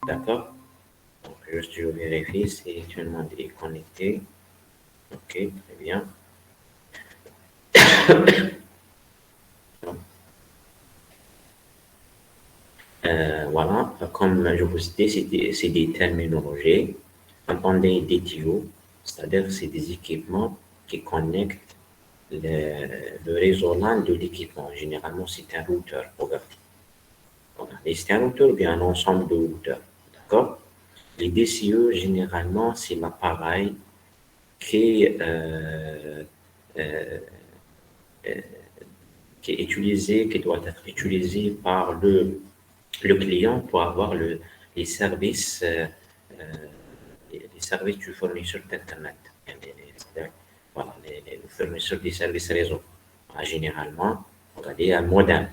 D'accord? Donc, juste je vérifie si tout le monde est connecté. Ok, très bien. Voilà, comme je vous disais, c'est des terminologies. Entendez des tuyaux, c'est-à-dire c'est des équipements qui connectent le réseau LAN de l'équipement. Généralement, c'est un routeur. Regardez. Regardez, c'est un routeur ou bien un ensemble de routeurs. D'accord? Les DCE, généralement, c'est l'appareil qui, euh, qui est utilisé, qui doit être utilisé par le client pour avoir les services, les services du fournisseur d'Internet. Voilà, les fournisseurs des services réseau. Voilà, généralement, regardez un modem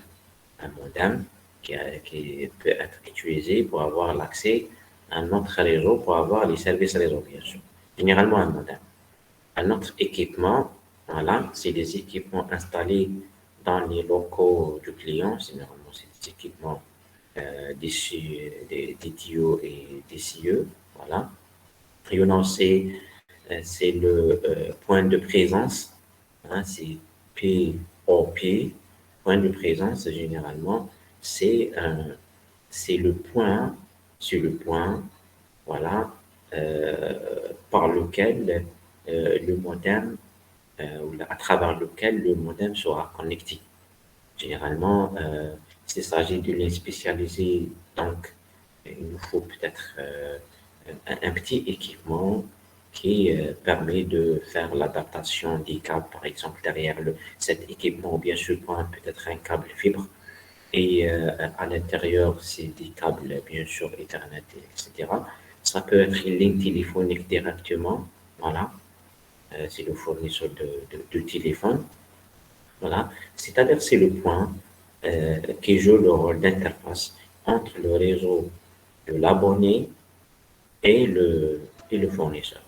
qui peut être utilisé pour avoir l'accès à notre réseau, pour avoir les services réseau, bien sûr. Généralement, un modem. Un autre équipement, voilà, c'est des équipements installés dans les locaux du client. Généralement, c'est des équipements des tuyaux et des cieux. Voilà. Et on a aussi, c'est le point de présence. Hein, c'est POP. Point de présence, généralement, c'est c'est le point, voilà, par lequel le modem, ou à travers lequel le modem sera connecté. Généralement, s'il s'agit d'une ligne spécialisée, donc il nous faut peut-être un petit équipement qui permet de faire l'adaptation des câbles, par exemple, derrière cet équipement, bien sûr, peut-être un câble fibre. Et à l'intérieur, c'est des câbles, bien sûr, Ethernet, etc. Ça peut être une ligne téléphonique directement. Voilà, c'est le fournisseur de téléphone. Voilà, c'est-à-dire c'est le point qui joue le rôle d'interface entre le réseau de l'abonné et et le fournisseur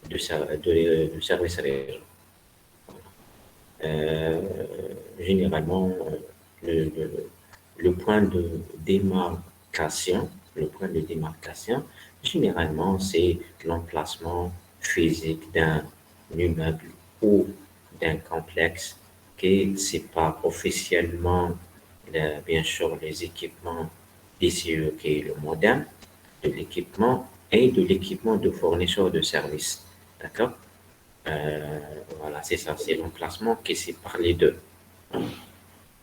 de service réseau. Euh, généralement, le, le- le point de démarcation, le point de démarcation, généralement, c'est l'emplacement physique d'un immeuble ou d'un complexe qui sépare officiellement, bien sûr, les équipements DCE, qui est le modem, de l'équipement et de l'équipement de fournisseur de services. D'accord? Euh, voilà, c'est ça, c'est l'emplacement qui sépare les deux.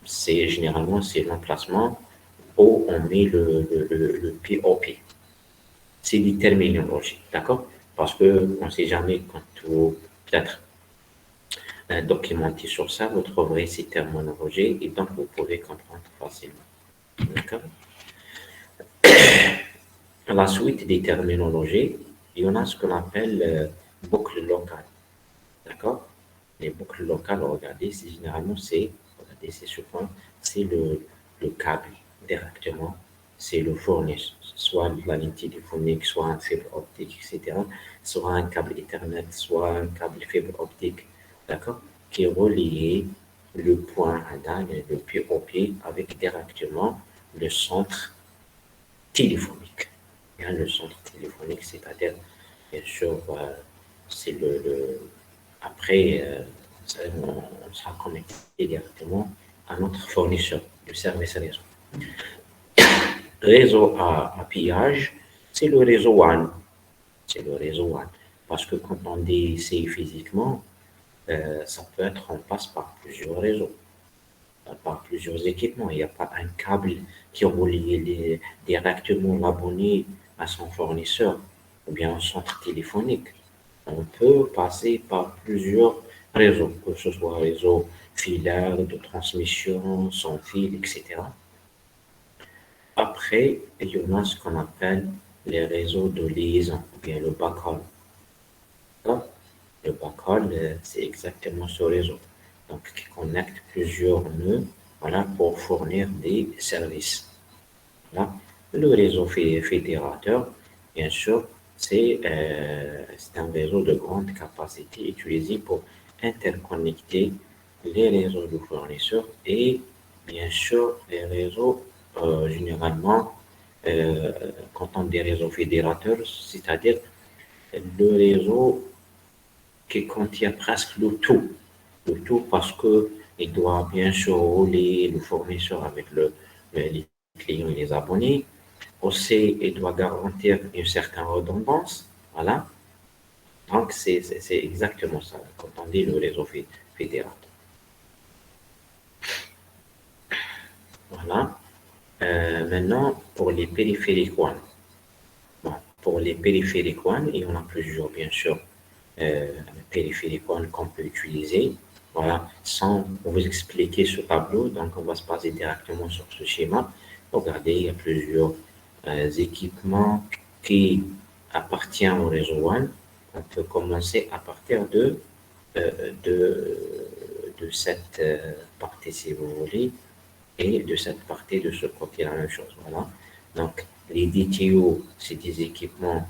C'est généralement c'est l'emplacement où on met le POP. C'est des terminologies, d'accord? Parce que on ne sait jamais quand vous peut-être documenter sur ça, vous trouverez ces terminologies et donc vous pouvez comprendre facilement. D'accord? La suite des terminologies, il y en a ce qu'on appelle boucle locale. D'accord? Les boucles locales, regardez, généralement, regardez, c'est ce point, c'est le câble directement, c'est le fournisseur, soit la ligne téléphonique, soit un fibre optique, etc., soit un câble Ethernet, soit un câble fibre optique, d'accord, qui relie le point ADA, le POP, avec directement le centre téléphonique. Bien, le centre téléphonique, c'est-à-dire, bien sûr, c'est après, on sera connecté directement à notre fournisseur de service réseau. Réseau à pillage, c'est le réseau WAN. C'est le réseau WAN. Parce que quand on dit c'est physiquement, ça peut être, on passe par plusieurs réseaux, par plusieurs équipements. Il n'y a pas un câble qui relie directement l'abonné à son fournisseur ou bien un centre téléphonique. On peut passer par plusieurs réseaux, que ce soit réseau filaire, de transmission, sans fil, etc. Après, il y en a ce qu'on appelle les réseaux de liaison, ou bien le backhaul. D'accord. Le backhaul, c'est exactement ce réseau, donc qui connecte plusieurs nœuds, voilà, pour fournir des services. Voilà. Le réseau fédérateur, bien sûr, c'est un réseau de grande capacité utilisé pour interconnecter les réseaux de fournisseurs et bien sûr les réseaux généralement quand on dit réseau fédérateur, c'est-à-dire le réseau qui contient presque le tout parce que il doit bien sûr rouler le fournisseur avec les clients et les abonnés. Aussi, il doit garantir une certaine redondance. Voilà. Donc, c'est exactement ça quand on dit le réseau fédérateur. Voilà. Maintenant, pour les périphériques WAN. Bon, pour les périphériques WAN, il y en a plusieurs, bien sûr, périphériques WAN qu'on peut utiliser. Voilà, sans vous expliquer ce tableau, donc on va se baser directement sur ce schéma. Regardez, il y a plusieurs équipements qui appartiennent au réseau WAN. On peut commencer à partir euh, de, de cette partie, si vous voulez, et de cette partie de ce côté, la même chose. Voilà. Donc, les DTO, c'est des équipements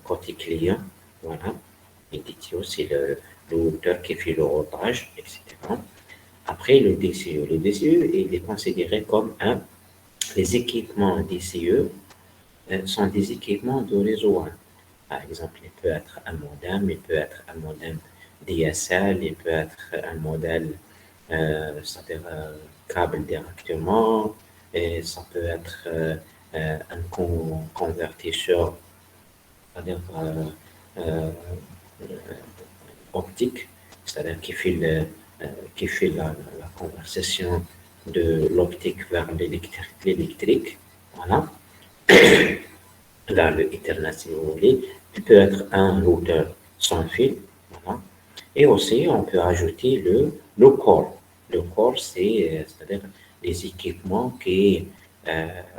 côté client. Voilà. Les DTO, c'est le routeur qui fait le routage, etc. Après, le DCE. Le DCE, il est considéré comme les équipements DCE sont des équipements de réseau WAN. Par exemple, il peut être un modem, il peut être un modem DSL, il peut être un modèle, c'est-à-dire câble directement, et ça peut être un convertisseur, c'est-à-dire euh, optique, c'est-à-dire qui fait la conversation de l'optique vers l'électrique, voilà, vers le Ethernet si vous voulez. Il peut être un routeur sans fil, voilà. Et aussi, on peut ajouter le core. Le core, c'est-à-dire les équipements qui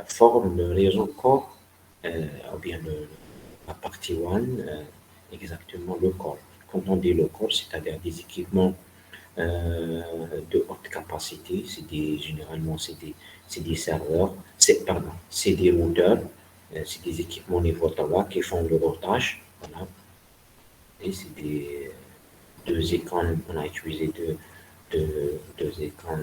forment le réseau core, ou bien la partie one, exactement le core. Quand on dit le core, c'est-à-dire des équipements de haute capacité, généralement c'est des serveurs, c'est des routeurs, c'est des équipements niveau tabac qui font le routage, voilà. Et c'est des deux écrans, on a utilisé deux écrans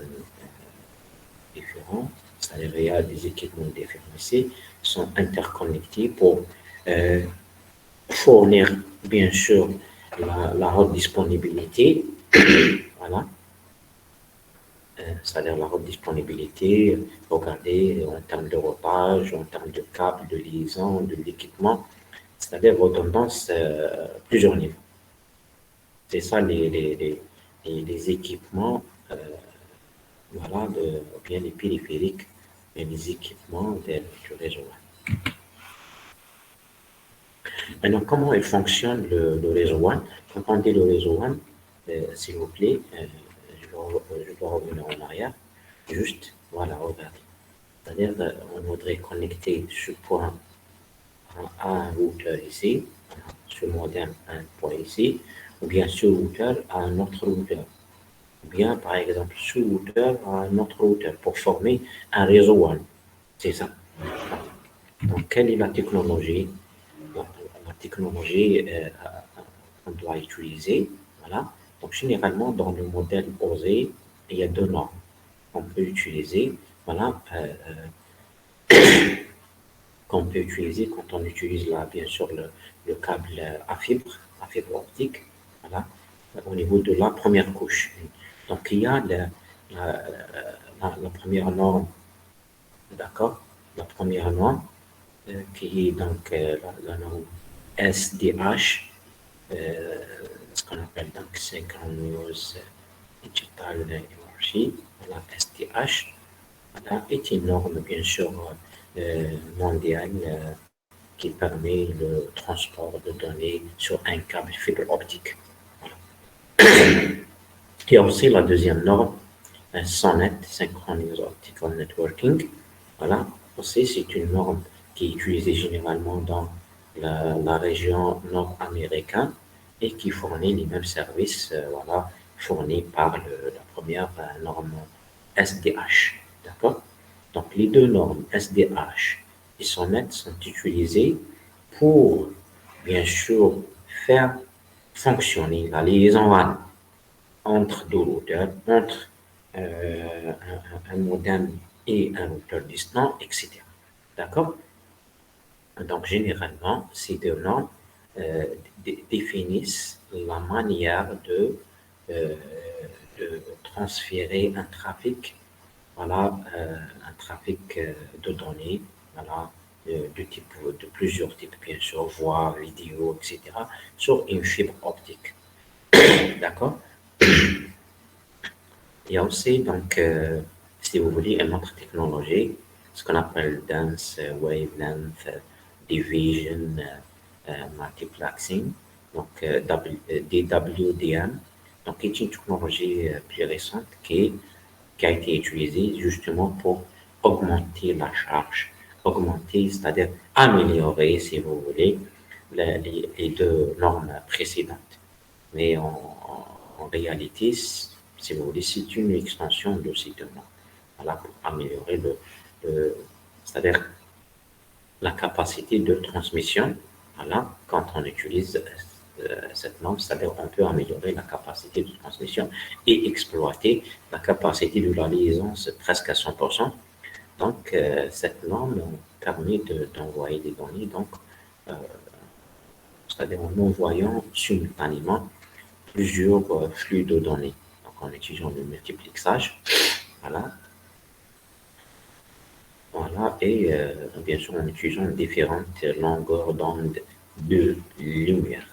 différents, c'est-à-dire il y a des équipements différenciés, sont interconnectés pour euh, fournir bien sûr la haute disponibilité, voilà, c'est-à-dire la haute disponibilité, regardez en termes de routage, en termes de câbles, de liaison, de l'équipement, c'est-à-dire redondance plusieurs niveaux. C'est ça les équipements, voilà, ou bien les périphériques et les équipements du réseau. Maintenant, comment il fonctionne le réseau WAN? Quand on dit le réseau WAN, s'il vous plaît, je dois revenir en arrière. Juste, voilà, regardez. C'est-à-dire, on voudrait connecter ce point à un routeur ici, ce modem à un point ici, ou bien ce routeur à un autre routeur. Ou bien, par exemple, ce routeur à un autre routeur pour former un réseau WAN. C'est ça. Donc, quelle est la technologie? La technologie qu'on doit utiliser. Voilà. Donc, généralement, dans le modèle OSE, il y a deux normes qu'on peut utiliser. Voilà. Qu'on peut utiliser quand on utilise là, bien sûr, le câble à fibre optique. Voilà. Au niveau de la première couche. Donc, il y a la première norme, d'accord? La première norme, qui est donc la norme SDH, ce qu'on appelle donc Synchronous Digital Energy, la SDH, voilà, est une norme bien sûr mondiale qui permet le transport de données sur un câble fibre optique. Voilà. Il y a aussi la deuxième norme, SONET, Synchronous Optical Networking. Voilà, aussi c'est une norme qui est utilisée généralement dans la région nord-américaine et qui fournit les mêmes services voilà, fournis par la première norme SDH. D'accord? Donc les deux normes SDH et SONET sont utilisées pour bien sûr faire fonctionner la liaison WAN entre deux routeurs, entre un modem et un routeur distant, etc. D'accord? Donc, généralement, ces deux normes définissent la manière euh, de transférer un trafic, voilà, un trafic de données, voilà, de plusieurs types, bien sûr, voix, vidéo, etc., sur une fibre optique. D'accord? Il y a aussi, donc, si vous voulez, une autre technologie, ce qu'on appelle Dense Wavelength Division Multiplexing, donc DWDM, donc qui est une technologie plus récente qui a été utilisée justement pour augmenter la charge, augmenter, c'est-à-dire améliorer, si vous voulez, les deux normes précédentes. Mais en réalité, si vous voulez, c'est une extension de ces deux normes. Voilà, pour améliorer c'est-à-dire la capacité de transmission. Voilà, quand on utilise cette norme, c'est-à-dire on peut améliorer la capacité de transmission et exploiter la capacité de la liaison presque à 100%. Donc, cette norme permet d'envoyer des données, donc, euh, c'est-à-dire en envoyant simultanément plusieurs flux de données. Donc, en utilisant le multiplexage, voilà, voilà, et bien sûr en utilisant différentes longueurs d'onde de lumière.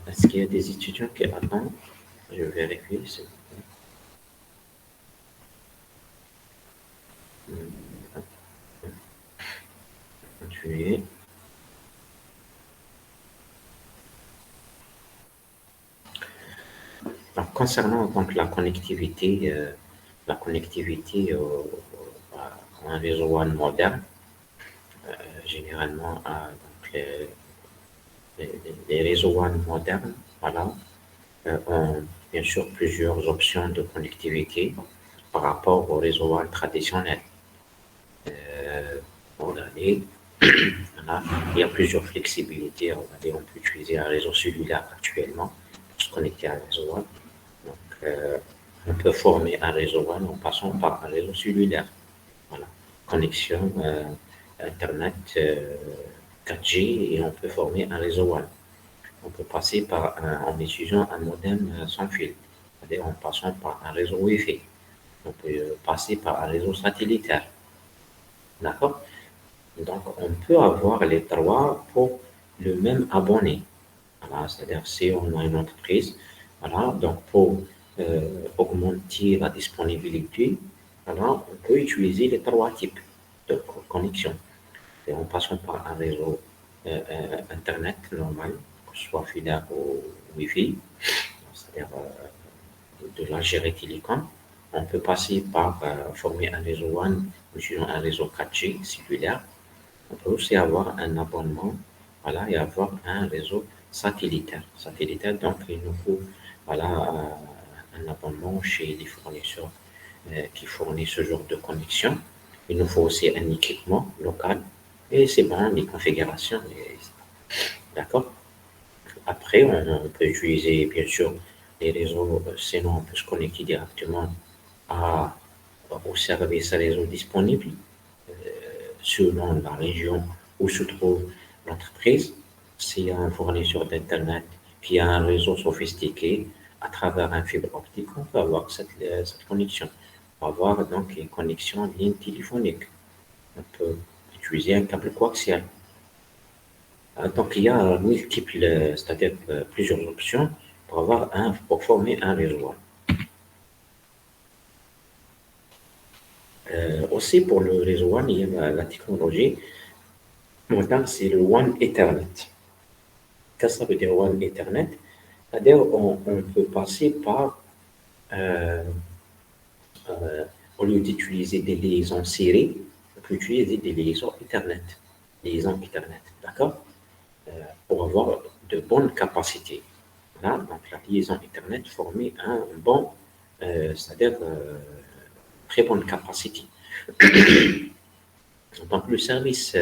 Est-ce qu'il y a des étudiants qui attendent? Je vérifie. Continuer. Donc, concernant donc, la connectivité à un réseau WAN moderne, généralement donc, les réseaux WAN modernes, voilà, ont bien sûr plusieurs options de connectivité par rapport au réseau WAN traditionnel. Regardez, voilà, il y a plusieurs flexibilités. Regardez, on peut utiliser un réseau cellulaire actuellement pour se connecter à un réseau WAN. Donc, on peut former un réseau WAN en passant par un réseau cellulaire. Voilà, connexion Internet 4G et on peut former un réseau WAN. On peut passer en utilisant un modem sans fil, c'est-à-dire en passant par un réseau Wi-Fi. On peut passer par un réseau satellitaire. D'accord? Donc, on peut avoir les trois pour le même abonné. Voilà, c'est-à-dire si on a une entreprise, voilà, donc pour augmenter la disponibilité, voilà, on peut utiliser les trois types de connexion. Et en passant par un réseau Internet normal, que ce soit filaire ou Wi-Fi, c'est-à-dire de l'Algérie Télécom. On peut passer par former un réseau WAN, utilisant un réseau 4G cellulaire. On peut aussi avoir un abonnement, voilà, et avoir un réseau satellitaire. Satellitaire, donc il nous faut voilà, un abonnement chez les fournisseurs qui fournissent ce genre de connexion. Il nous faut aussi un équipement local et c'est bon, les configurations, d'accord? Après, on peut utiliser bien sûr les réseaux, sinon on peut se connecter directement à, au service réseau disponible selon la région où se trouve l'entreprise. S'il y a un fournisseur d'Internet qui a un réseau sophistiqué à travers un fibre optique, on peut avoir cette connexion. On peut avoir donc une connexion en ligne téléphonique. On peut utiliser un câble coaxial. Donc il y a multiples, c'est-à-dire plusieurs options pour former un réseau. Aussi pour le réseau WAN, il y a la technologie moderne, c'est le WAN Ethernet. Qu'est-ce que ça veut dire WAN Ethernet? C'est-à-dire on peut passer par, euh, au lieu d'utiliser des liaisons serrées, on peut utiliser des liaisons Ethernet. Liaisons Ethernet, d'accord? Pour avoir de bonnes capacités. Là, donc la liaison Ethernet formait un bon, c'est-à-dire très bonne capacité. Donc le service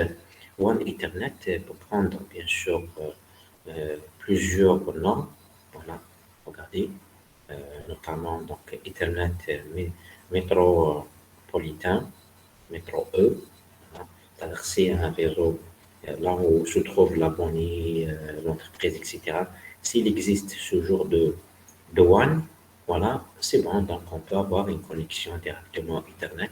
One Ethernet peut prendre bien sûr plusieurs normes. Voilà, regardez, notamment donc Ethernet métro métropolitain, métro E, voilà, c'est-à-dire c'est un réseau là où se trouve l'abonné, l'entreprise, etc. S'il existe ce genre de WAN, voilà, c'est bon, donc on peut avoir une connexion directement Internet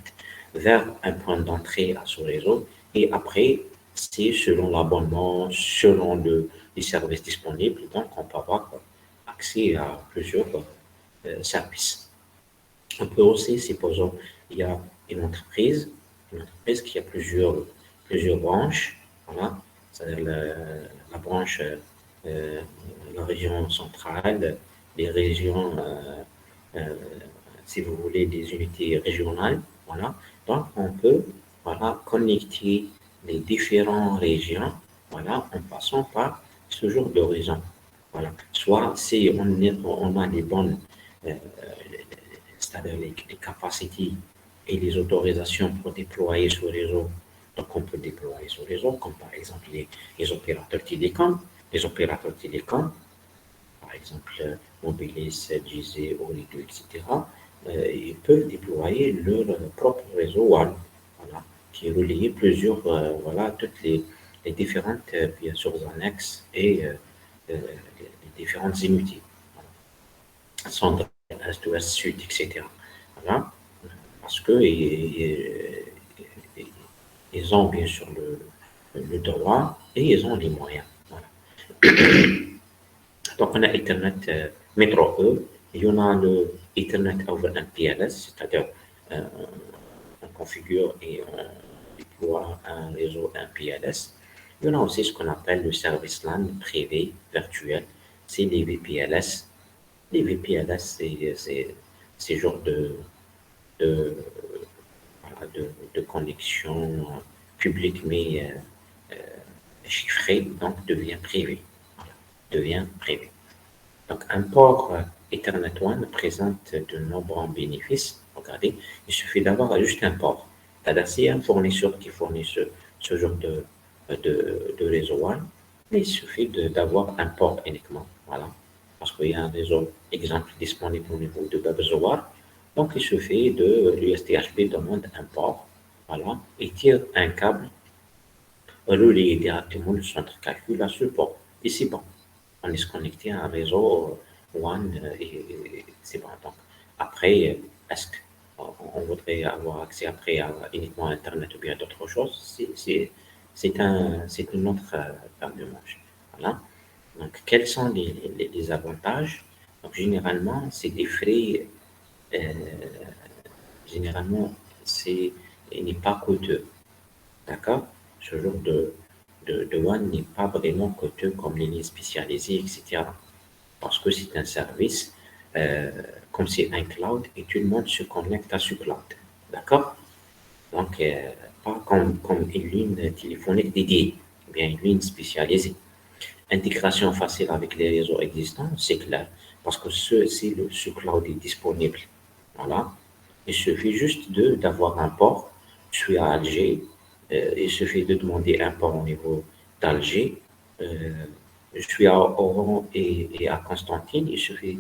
vers un point d'entrée à ce réseau. Et après, c'est selon l'abonnement, selon les services disponibles, donc on peut avoir accès à plusieurs services. On peut aussi, supposons, il y a une entreprise qui a plusieurs branches, voilà, c'est-à-dire la branche, euh, la région centrale, les régions, euh, si vous voulez, des unités régionales, voilà. Donc, on peut, voilà, connecter les différentes régions, voilà, en passant par ce genre de réseau. Voilà. Soit si on a les bonnes euh, c'est-à-dire les capacités et les autorisations pour déployer ce réseau. Donc, on peut déployer ce réseau, comme par exemple les opérateurs télécoms. Les opérateurs télécoms, par exemple Mobilis, GZ, Ooredoo, etc., ils peuvent déployer leur propre réseau WAN, voilà, qui est relié plusieurs, voilà, toutes les différentes, bien sûr, annexes et les différentes unités. Voilà. Centre, Est, Ouest, Sud, etc. Voilà. Parce que ils ont bien sûr le droit et ils ont les moyens. Voilà. Donc, on a Ethernet Metro E, il y en a le Ethernet over MPLS, c'est-à-dire euh, on configure et on déploie un réseau MPLS. Il y en a aussi ce qu'on appelle le service LAN privé virtuel, c'est les VPLS. Les VPLS, c'est genre de, voilà, de connexion publique mais chiffrée, donc devient privé. Voilà, devient privé. Donc un port Ethernet One présente de nombreux bénéfices. Regardez, il suffit d'avoir juste un port. C'est-à-dire s'il y a un fournisseur qui fournit ce genre de réseau One, il suffit d'avoir un port uniquement. Voilà. Parce qu'il y a un réseau, exemple, disponible au niveau de WebZoar. Donc il suffit de l'USTHB demande un port. Voilà. Et tire un câble relié directement le centre calcul à ce port. Et c'est bon. On est se connecté à un réseau One et c'est bon. Donc, après, est-ce qu'on voudrait avoir accès après à uniquement Internet ou bien d'autres choses? C'est une autre paire de manches. Voilà. Donc, quels sont les avantages? Donc, généralement, c'est des frais, euh, généralement, c'est, il n'est pas coûteux. D'accord? Ce genre de one n'est pas vraiment coûteux comme les lignes spécialisées, etc. Parce que c'est un service, euh, comme c'est un cloud, et tout le monde se connecte à ce cloud. D'accord? Donc, pas comme une ligne téléphonique dédiée, bien une ligne spécialisée. Intégration facile avec les réseaux existants, c'est clair, parce que si ce cloud est disponible, voilà, il suffit juste d'avoir un port. Je suis à Alger, il suffit de demander un port au niveau d'Alger. Euh, je suis à Oran et à Constantine, il suffit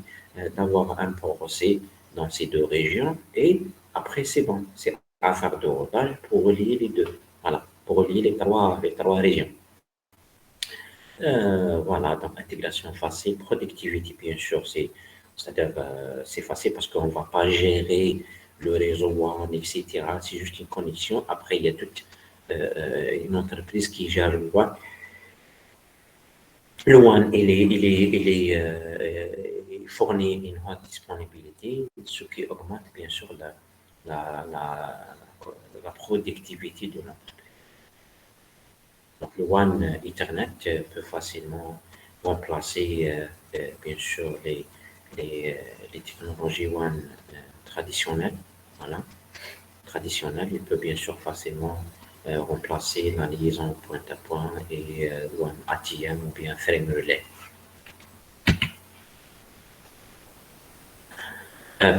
d'avoir un port aussi dans ces deux régions, et après c'est bon, c'est affaire de rodage pour relier les deux, voilà, pour relier les trois régions. Voilà, donc intégration facile, productivité, bien sûr, c'est-à-dire, c'est facile parce qu'on ne va pas gérer le réseau WAN, etc. C'est juste une connexion. Après, il y a toute une entreprise qui gère le WAN. Le WAN, il fournit une haute disponibilité, ce qui augmente, bien sûr, la, la, la productivité de l'entreprise. Donc, le One Ethernet peut facilement remplacer, bien sûr, les technologies One traditionnelles. Voilà. Traditionnelles, il peut bien sûr facilement remplacer la liaison point-à-point et One ATM ou bien frame relais.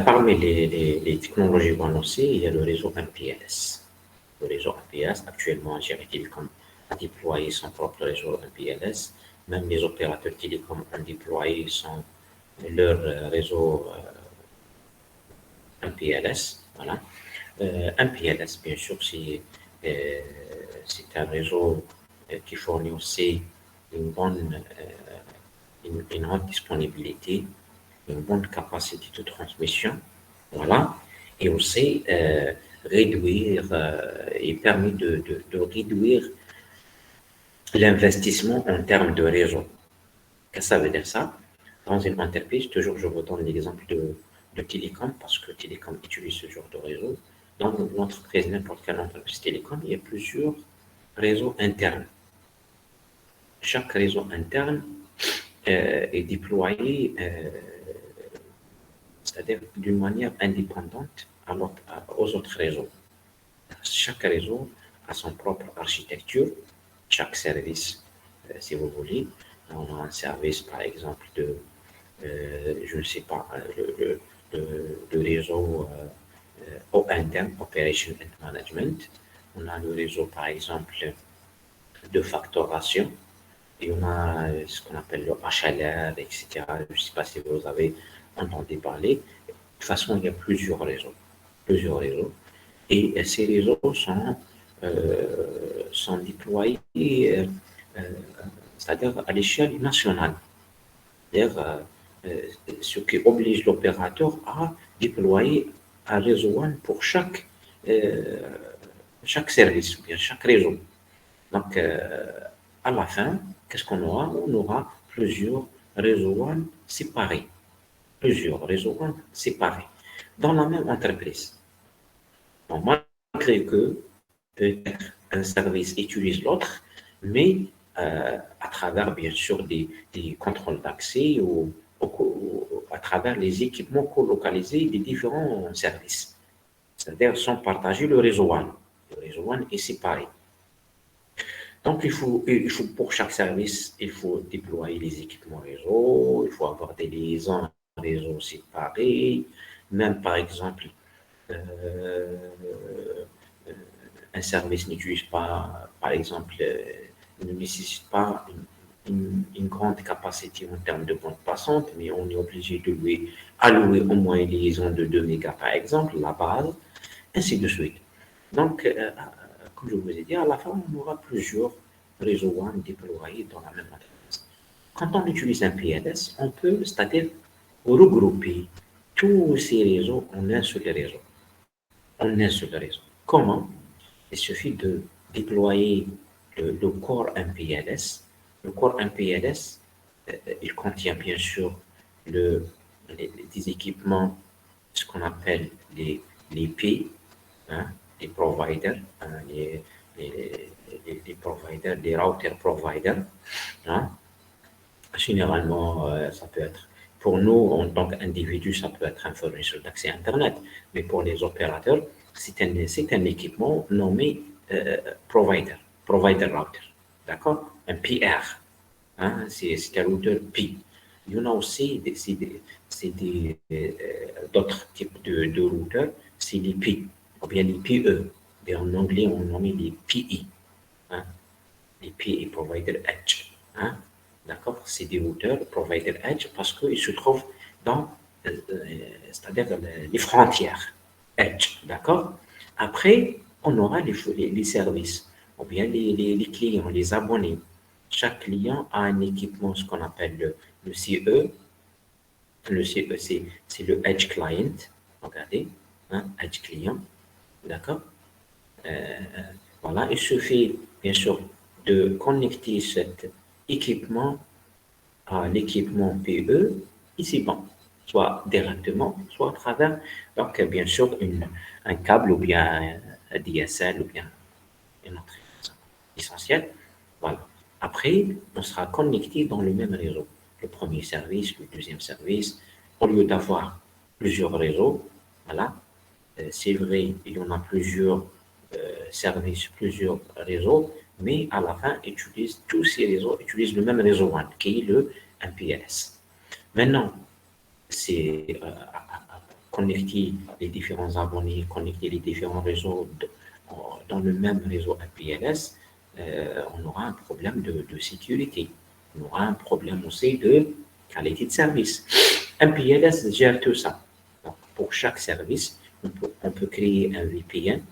Parmi les technologies One aussi, il y a le réseau MPLS. Le réseau MPLS, actuellement, Algérie Télécom a déployé son propre réseau MPLS. Même les opérateurs télécoms ont déployé leur réseau MPLS. Voilà. Un PLS, bien sûr, c'est un réseau qui fournit aussi une bonne, une haute disponibilité, une bonne capacité de transmission, voilà, et aussi réduire, il permet de réduire l'investissement en termes de réseau. Qu'est-ce que ça veut dire ça? Dans une entreprise, toujours je vous donne l'exemple de Télécom, parce que Télécom utilise ce genre de réseau. Dans l'entreprise, n'importe quelle entreprise Télécom, il y a plusieurs réseaux internes. Chaque réseau interne est déployé, c'est-à-dire d'une manière indépendante aux autres réseaux. Chaque réseau a son propre architecture, chaque service, si vous voulez. On a un service, par exemple, je ne sais pas, le réseau ONDM, Operation and Management. On a le réseau, par exemple, de facturation. Et on a ce qu'on appelle le HLR, etc. Je ne sais pas si vous avez entendu parler. De toute façon, il y a plusieurs réseaux. Plusieurs réseaux. Et ces réseaux sont déployés, c'est-à-dire à l'échelle nationale. C'est-à-dire, ce qui oblige l'opérateur à déployer un réseau WAN pour chaque service, ou bien chaque réseau. Donc, à la fin, qu'est-ce qu'on aura? On aura plusieurs réseaux WAN séparés. Plusieurs réseaux WAN séparés dans la même entreprise. Bon, malgré que peut-être un service utilise l'autre, mais à travers, bien sûr, des contrôles d'accès ou à travers les équipements colocalisés des différents services. C'est-à-dire sans partager le réseau WAN. Le réseau WAN est séparé. Donc, pour chaque service, il faut déployer les équipements réseau, il faut avoir des liaisons réseau séparées, même par exemple, euh, un service n'utilise pas, par exemple, ne nécessite pas une grande capacité en termes de bande passante, mais on est obligé de lui allouer au moins une liaison de 2 mégas, par exemple, la base, ainsi de suite. Donc, comme je vous ai dit, à la fin, on aura plusieurs réseaux WAN déployés dans la même entreprise. Quand on utilise un PLS, on peut, c'est-à-dire regrouper tous ces réseaux en un seul réseau. En un seul réseau. Comment? Il suffit de déployer le corps MPLS. Le corps MPLS, il contient bien sûr des équipements, ce qu'on appelle les P, hein, les providers, hein, les providers, les routers providers. Hein. Généralement, ça peut être, pour nous, en tant qu'individus, ça peut être un fournisseur d'accès Internet, mais pour les opérateurs, c'est un équipement nommé provider router, d'accord? Un PR, hein, c'est un routeur P. Il y en a aussi d'autres types de routeurs, c'est les P, ou bien les PE, et en anglais, on nomme les PE, hein, les PE, Provider Edge, hein, d'accord? C'est des routeurs Provider Edge parce qu'ils se trouvent dans, c'est-à-dire les frontières Edge, d'accord? Après, on aura les services, ou bien les clients, les abonnés. Chaque client a un équipement, ce qu'on appelle le CE. Le CE, c'est le Edge Client. Regardez, hein, Edge Client, d'accord? Voilà, il suffit, bien sûr, de connecter cet équipement à l'équipement PE, ici, bon, soit directement, soit à travers, donc, bien sûr, un câble ou bien un DSL ou bien une autre essentielle. Voilà. Après, on sera connecté dans le même réseau. Le premier service, le deuxième service, au lieu d'avoir plusieurs réseaux, voilà. C'est vrai, il y en a plusieurs services, plusieurs réseaux, mais à la fin, tous ces réseaux utilisent le même réseau WAN, qui est le MPLS. Maintenant, c'est connecter les différents abonnés, connecter les différents réseaux dans le même réseau MPLS, on aura un problème de sécurité. On aura un problème aussi de qualité de service. MPLS gère tout ça. Donc, pour chaque service, on peut créer un VPN,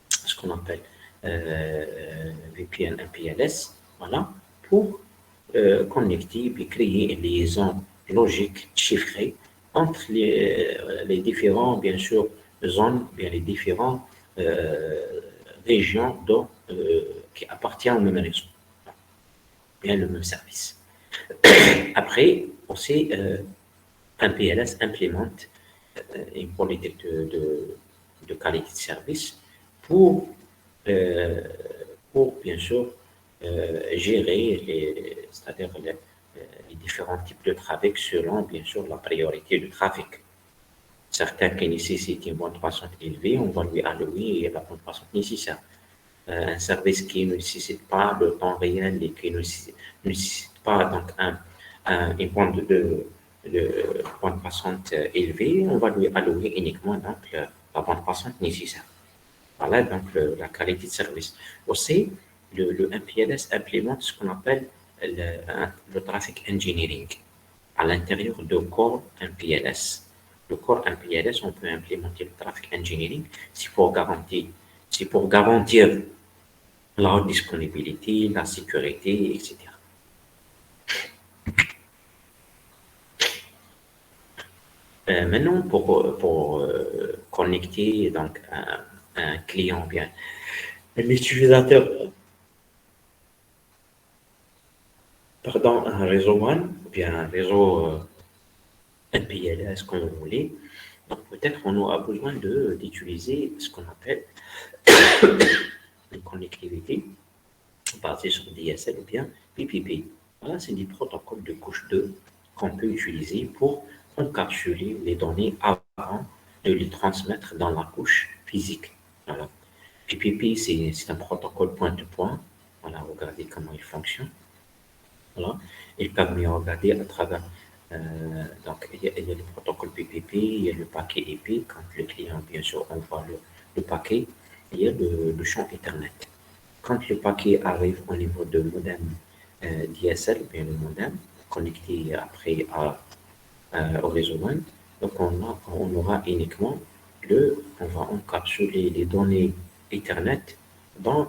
ce qu'on appelle VPN MPLS, voilà, pour connecter et créer une liaison logique chiffrée entre les différents, bien sûr, zones, bien les différents régions qui appartiennent au même réseau, bien le même service. Après, aussi, un PLS implémente une politique de qualité de service pour, euh, pour bien sûr, gérer c'est-à-dire les différents types de trafic selon, bien sûr, la priorité du trafic. Certains qui nécessitent une bande passante élevée, on va lui allouer la bande passante nécessaire. Un service qui ne nécessite pas le temps réel et qui ne nécessite pas donc une bande passante élevée, on va lui allouer uniquement donc, la bande passante nécessaire. Voilà donc la qualité de service. Aussi, le MPLS implémente ce qu'on appelle le traffic engineering à l'intérieur de Core MPLS. Le Core MPLS, on peut implémenter le traffic engineering c'est pour garantir la haute disponibilité, la sécurité, etc. Maintenant, pour connecter donc un client, bien un utilisateur, pardon, un réseau WAN, bien un réseau MPLS, comme vous voulez, donc peut-être on aura besoin d'utiliser ce qu'on appelle une connectivité basée sur DSL ou bien PPP. Voilà, c'est des protocoles de couche 2 qu'on peut utiliser pour encapsuler les données avant de les transmettre dans la couche physique. Voilà. PPP, c'est un protocole point-to-point. Voilà, regardez comment il fonctionne. Voilà. Il permet de regarder à travers. Donc, il y a le protocole PPP, il y a le paquet IP. Quand le client, bien sûr, envoie le paquet, il y a le champ Ethernet. Quand le paquet arrive au niveau de modem DSL, bien le modem, connecté après au réseau WAN, donc on aura uniquement on va encapsuler les données Ethernet voilà,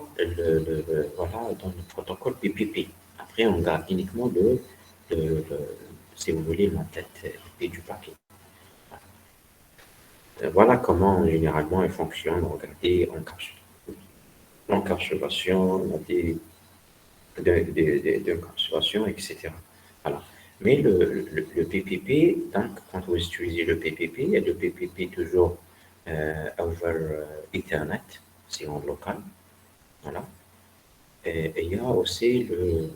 dans le protocole PPP. Après, on garde uniquement si vous voulez, l'entête IP du paquet. Voilà comment généralement il fonctionne. Regardez, l'encapsulation, d'encapsulation, etc. Voilà. Mais le PPP, donc, quand vous utilisez le PPP, il y a le PPP toujours over Ethernet, c'est en local. Voilà. Et il y a aussi le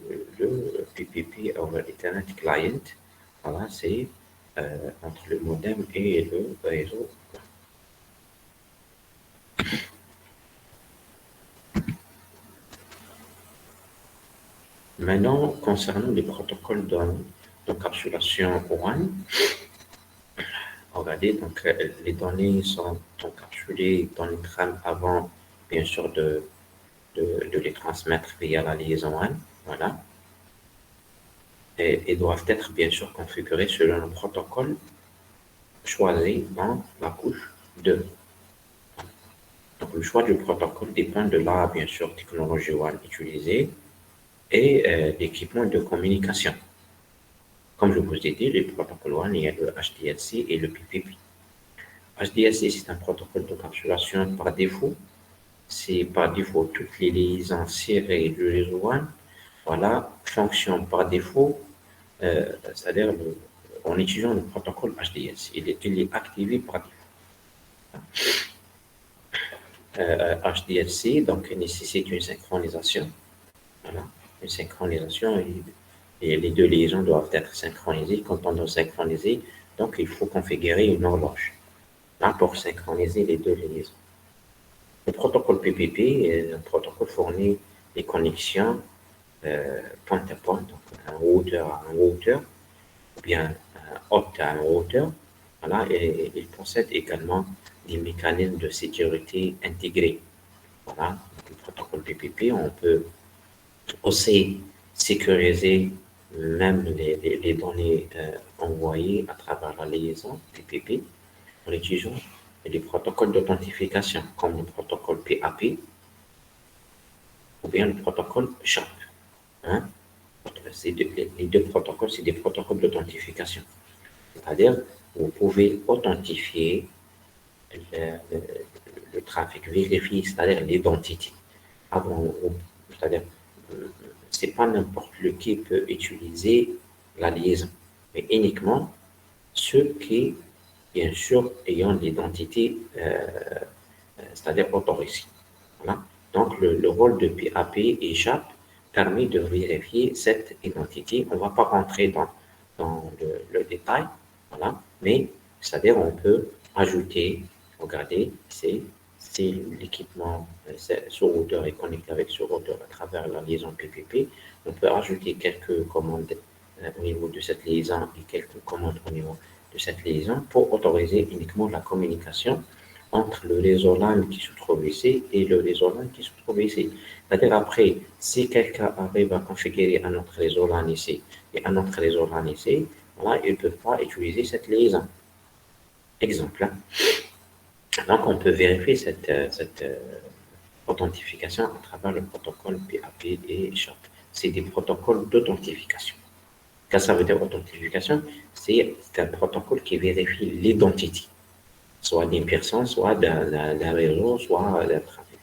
PPP over Ethernet client. Voilà, c'est entre le modem et le réseau. Maintenant, concernant les protocoles d'encapsulation WAN, regardez, donc les données sont encapsulées dans le trame avant, bien sûr, de les transmettre via la liaison WAN. Voilà. Et doivent être, bien sûr, configurées selon le protocole choisi dans la couche 2. Donc, le choix du protocole dépend de la, bien sûr, technologie WAN utilisée et l'équipement de communication. Comme je vous ai dit, les protocoles WAN, il y a le HDLC et le PPP. HDLC, c'est un protocole d'encapsulation par défaut. C'est par défaut toutes les liaisons serrées du réseau WAN, voilà, fonctionnent par défaut, c'est-à-dire en utilisant le protocole HDLC. Il est activé par défaut. HDLC, donc, nécessite une synchronisation. Voilà, une synchronisation et les deux liaisons doivent être synchronisées. Quand on doit synchroniser, donc il faut configurer une horloge là pour synchroniser les deux liaisons. Le protocole PPP est un protocole fournit des connexions point à point, donc un routeur à un routeur, ou bien un hôte à un routeur. Voilà, et il possède également des mécanismes de sécurité intégrés. Voilà, le protocole PPP, on peut aussi sécuriser même les données envoyées à travers la liaison PPP en utilisant et des protocoles d'authentification, comme le protocole PAP ou bien le protocole SHAP. Hein? Les deux protocoles, c'est des protocoles d'authentification. C'est-à-dire, vous pouvez authentifier le, le, le trafic, vérifier, c'est-à-dire l'identité. Avant, c'est-à-dire, c'est pas n'importe qui peut utiliser la liaison, mais uniquement ceux qui, bien sûr, ayant l'identité, c'est-à-dire autorisée. Voilà. Donc, le rôle de PAP et JAP permet de vérifier cette identité. On ne va pas rentrer dans le détail, voilà, mais c'est-à-dire on peut ajouter, regardez, c'est l'équipement, ce routeur est connecté avec ce routeur à travers la liaison PPP. On peut ajouter quelques commandes au niveau de cette liaison et quelques commandes au niveau de cette liaison pour autoriser uniquement la communication entre le réseau LAN qui se trouve ici et le réseau LAN qui se trouve ici. C'est-à-dire après, si quelqu'un arrive à configurer un autre réseau LAN ici et un autre réseau LAN ici, voilà, ils ne peuvent pas utiliser cette liaison. Exemple. Hein. Donc, on peut vérifier cette authentification à travers le protocole PAP et SHAP. C'est des protocoles d'authentification. Qu'est-ce que ça veut dire authentification? C'est un protocole qui vérifie l'identité, soit d'une personne, soit d'un réseau, soit d'un trafic.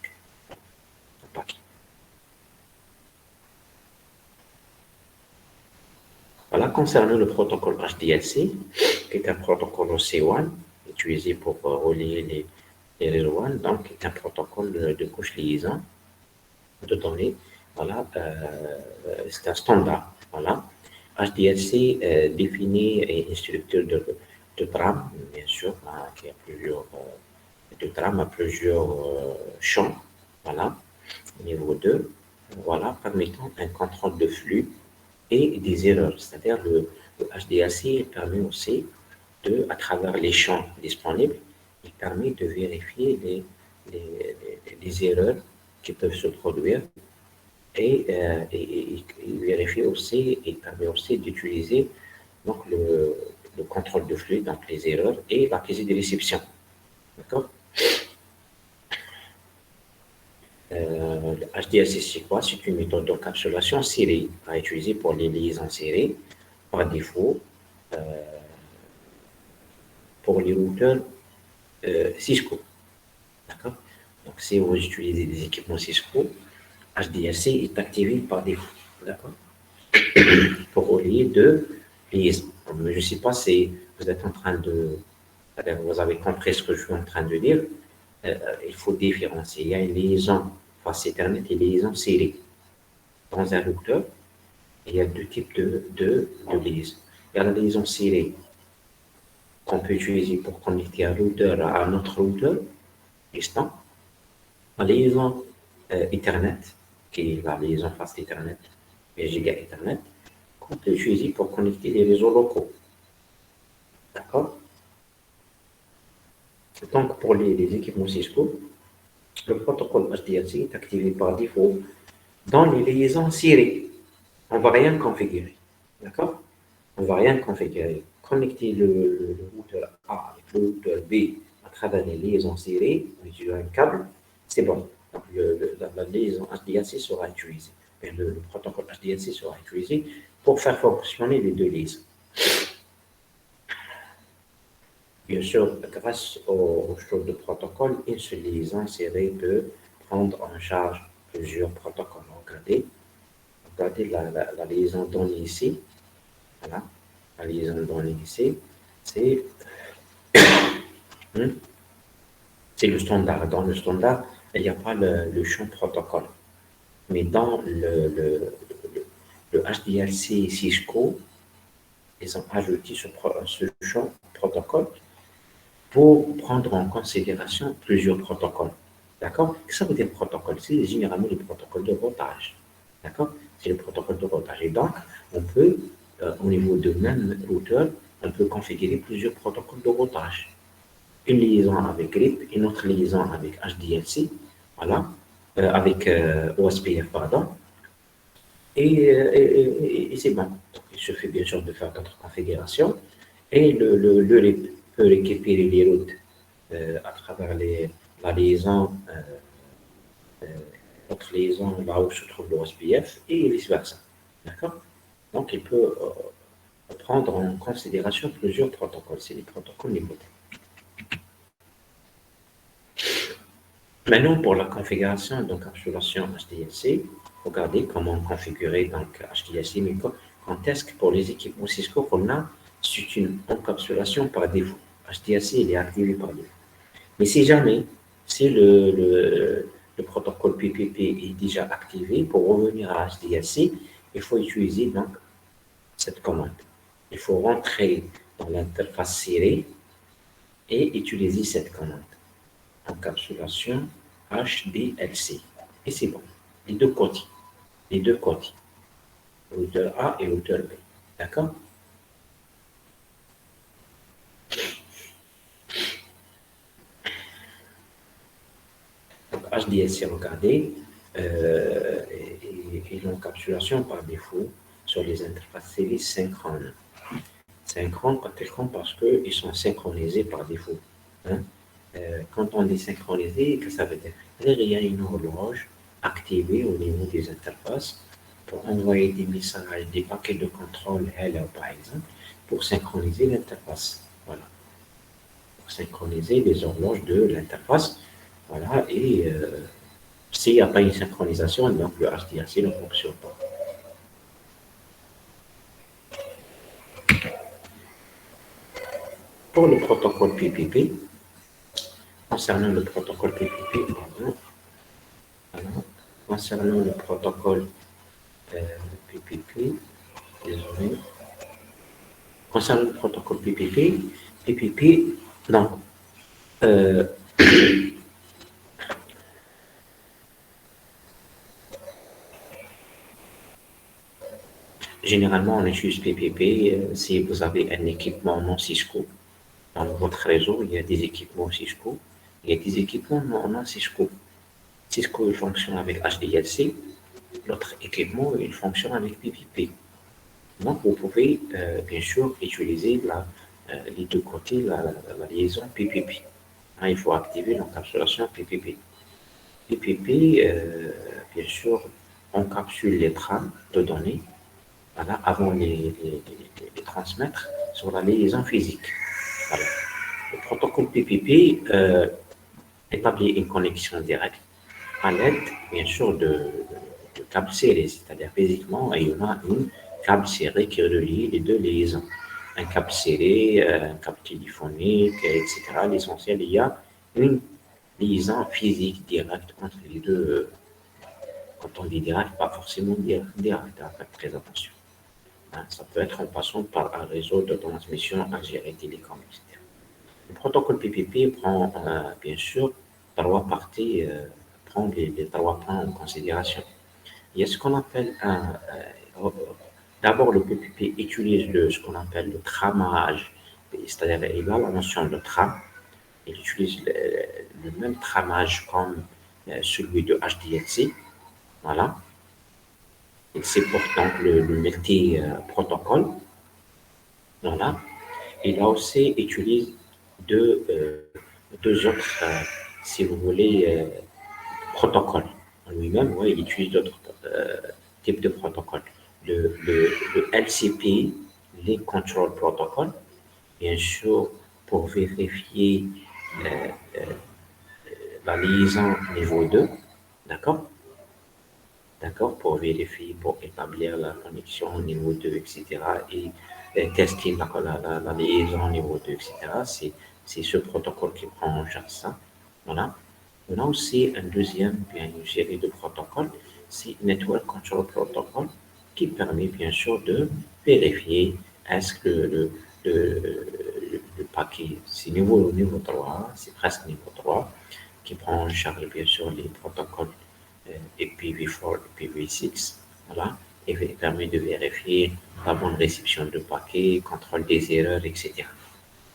Voilà, concernant le protocole HDLC, qui est un protocole OC1, utilisé pour relier les réseaux WAN, donc est un protocole de couche liaison de données. Voilà, c'est un standard. Voilà. HDLC définit une structure de trame, bien sûr, hein, qui a plusieurs de trame à plusieurs champs. Voilà, niveau 2, voilà, permettant un contrôle de flux et des erreurs. C'est-à-dire le HDLC permet aussi à travers les champs disponibles, il permet de vérifier les erreurs qui peuvent se produire et il vérifie aussi, il permet aussi d'utiliser donc le contrôle de flux, donc les erreurs et l'accusé de réception. D'accord? Le HDLC, c'est quoi? C'est une méthode d'encapsulation serrée à utiliser pour les liaisons serrées par défaut pour les routeurs Cisco. D'accord? Donc, si vous utilisez des équipements Cisco, HDLC est activé par défaut. D'accord? Pour relier deux liaisons. Je ne sais pas si vous êtes en train de. Vous avez compris ce que je suis en train de dire. Il faut différencier. Il y a une liaison face Ethernet et une liaison serrée. Dans un routeur, il y a deux types de liaisons. Il y a la liaison serrée qu'on peut utiliser pour connecter un routeur à un autre routeur distant. La liaison Ethernet, qui est la liaison face Ethernet et Giga Ethernet, qu'on peut utiliser pour connecter les réseaux locaux. D'accord? Donc, pour les équipements Cisco, le protocole HDLC est activé par défaut dans les liaisons serrées. On ne va rien configurer. D'accord? On ne va rien configurer. Connecter le routeur A avec le routeur B à travers les liaisons serrées, en utilisant un câble, c'est bon. Donc, la liaison HDLC sera utilisée. Le protocole HDLC sera utilisé pour faire fonctionner les deux liaisons. Bien sûr, grâce aux choses de protocole, une seule liaison serrée peut prendre en charge plusieurs protocoles. Regardez la liaison donnée ici. Voilà, la liaison donnée ici, c'est le standard. Dans le standard, il n'y a pas le champ protocole. Mais dans le HDLC Cisco, ils ont ajouté ce champ protocole pour prendre en considération plusieurs protocoles. D'accord? Qu'est-ce que ça veut dire protocole? C'est généralement le protocole de routage. D'accord? C'est le protocole de routage. Et donc, on peut, au niveau de même routeur, on peut configurer plusieurs protocoles de routage. Une liaison avec GRIP, une autre liaison avec HDLC, voilà, avec OSPF, pardon. Et c'est bon. Donc, il suffit bien sûr de faire d'autres configurations. Et le RIP peut récupérer les routes à travers la liaison, notre liaison là où se trouve le OSPF et vice-versa. D'accord? Donc, il peut prendre en considération plusieurs protocoles. C'est les protocoles niveau 2. Maintenant, pour la configuration d'encapsulation HDLC, regardez comment configurer donc HDLC, mais quand est-ce que pour les équipements Cisco qu'on a, c'est une encapsulation par défaut. HDLC, il est activé par défaut. Mais si jamais, si le protocole PPP est déjà activé, pour revenir à HDLC, il faut utiliser donc cette commande. Il faut rentrer dans l'interface série et utiliser cette commande. Encapsulation HDLC. Et c'est bon. Les deux côtés. Les deux côtés. Routeur A et routeur B. D'accord? Donc HDLC, regardez, et l'encapsulation par défaut sur les interfaces séries synchrones. Synchrones, parce qu'ils sont synchronisés par défaut. Hein? Quand on dit synchronisé, qu'est-ce que ça veut dire? Il y a une horloge activée au niveau des interfaces pour envoyer des messages, des paquets de contrôle hello par exemple, pour synchroniser l'interface. Voilà. Pour synchroniser les horloges de l'interface. Voilà. Et s'il n'y a pas une synchronisation, donc le HDLC ne fonctionne pas. Pour le protocole PPP, concernant le protocole PPP, concernant le protocole PPP, désolé, concernant le protocole PPP, donc, généralement, on utilise PPP si vous avez un équipement non Cisco. Dans votre réseau, il y a des équipements Cisco, il y a des équipements non Cisco. Cisco, il fonctionne avec HDLC, l'autre équipement, il fonctionne avec PPP. Donc, vous pouvez bien sûr utiliser les deux côtés, la liaison PPP. Hein, il faut activer l'encapsulation PPP. PPP, bien sûr, encapsule les trames de données voilà, avant les transmettre sur la liaison physique. Voilà. Le protocole PPP établit une connexion directe à l'aide, bien sûr, de câbles serrés, c'est-à-dire physiquement, il y en a une câble serré qui relie les deux liaisons. Un câble serré, un câble téléphonique, etc. L'essentiel, il y a une liaison physique directe entre les deux. Quand on dit direct, pas forcément direct, faites très attention. Hein, ça peut être en passant par un réseau de transmission à gérer télécom, etc. Le protocole PPP prend, bien sûr, trois parties, prend les trois points en considération. Il y a ce qu'on appelle d'abord le PPP utilise ce qu'on appelle le tramage, c'est-à-dire il a la notion de tram, il utilise le même tramage comme celui de HDLC, voilà. Il supporte donc le multi-protocole, voilà. Il a aussi utilisé deux autres, si vous voulez, protocoles. En lui-même, ouais, il utilise d'autres types de protocoles. Le LCP, Link Control Protocol, bien sûr, pour vérifier la liaison niveau 2, d'accord? D'accord, pour vérifier, pour établir la connexion niveau 2, etc. et tester la liaison niveau 2, etc. C'est ce protocole qui prend en charge ça. Voilà. On a aussi un deuxième, bien une série de protocoles, c'est Network Control Protocol, qui permet bien sûr de vérifier est-ce que le paquet, c'est niveau 3, c'est presque niveau 3, qui prend en charge bien sûr les protocoles IPv4 et IPv6, voilà, et permet de vérifier la bonne réception de paquets, contrôle des erreurs, etc.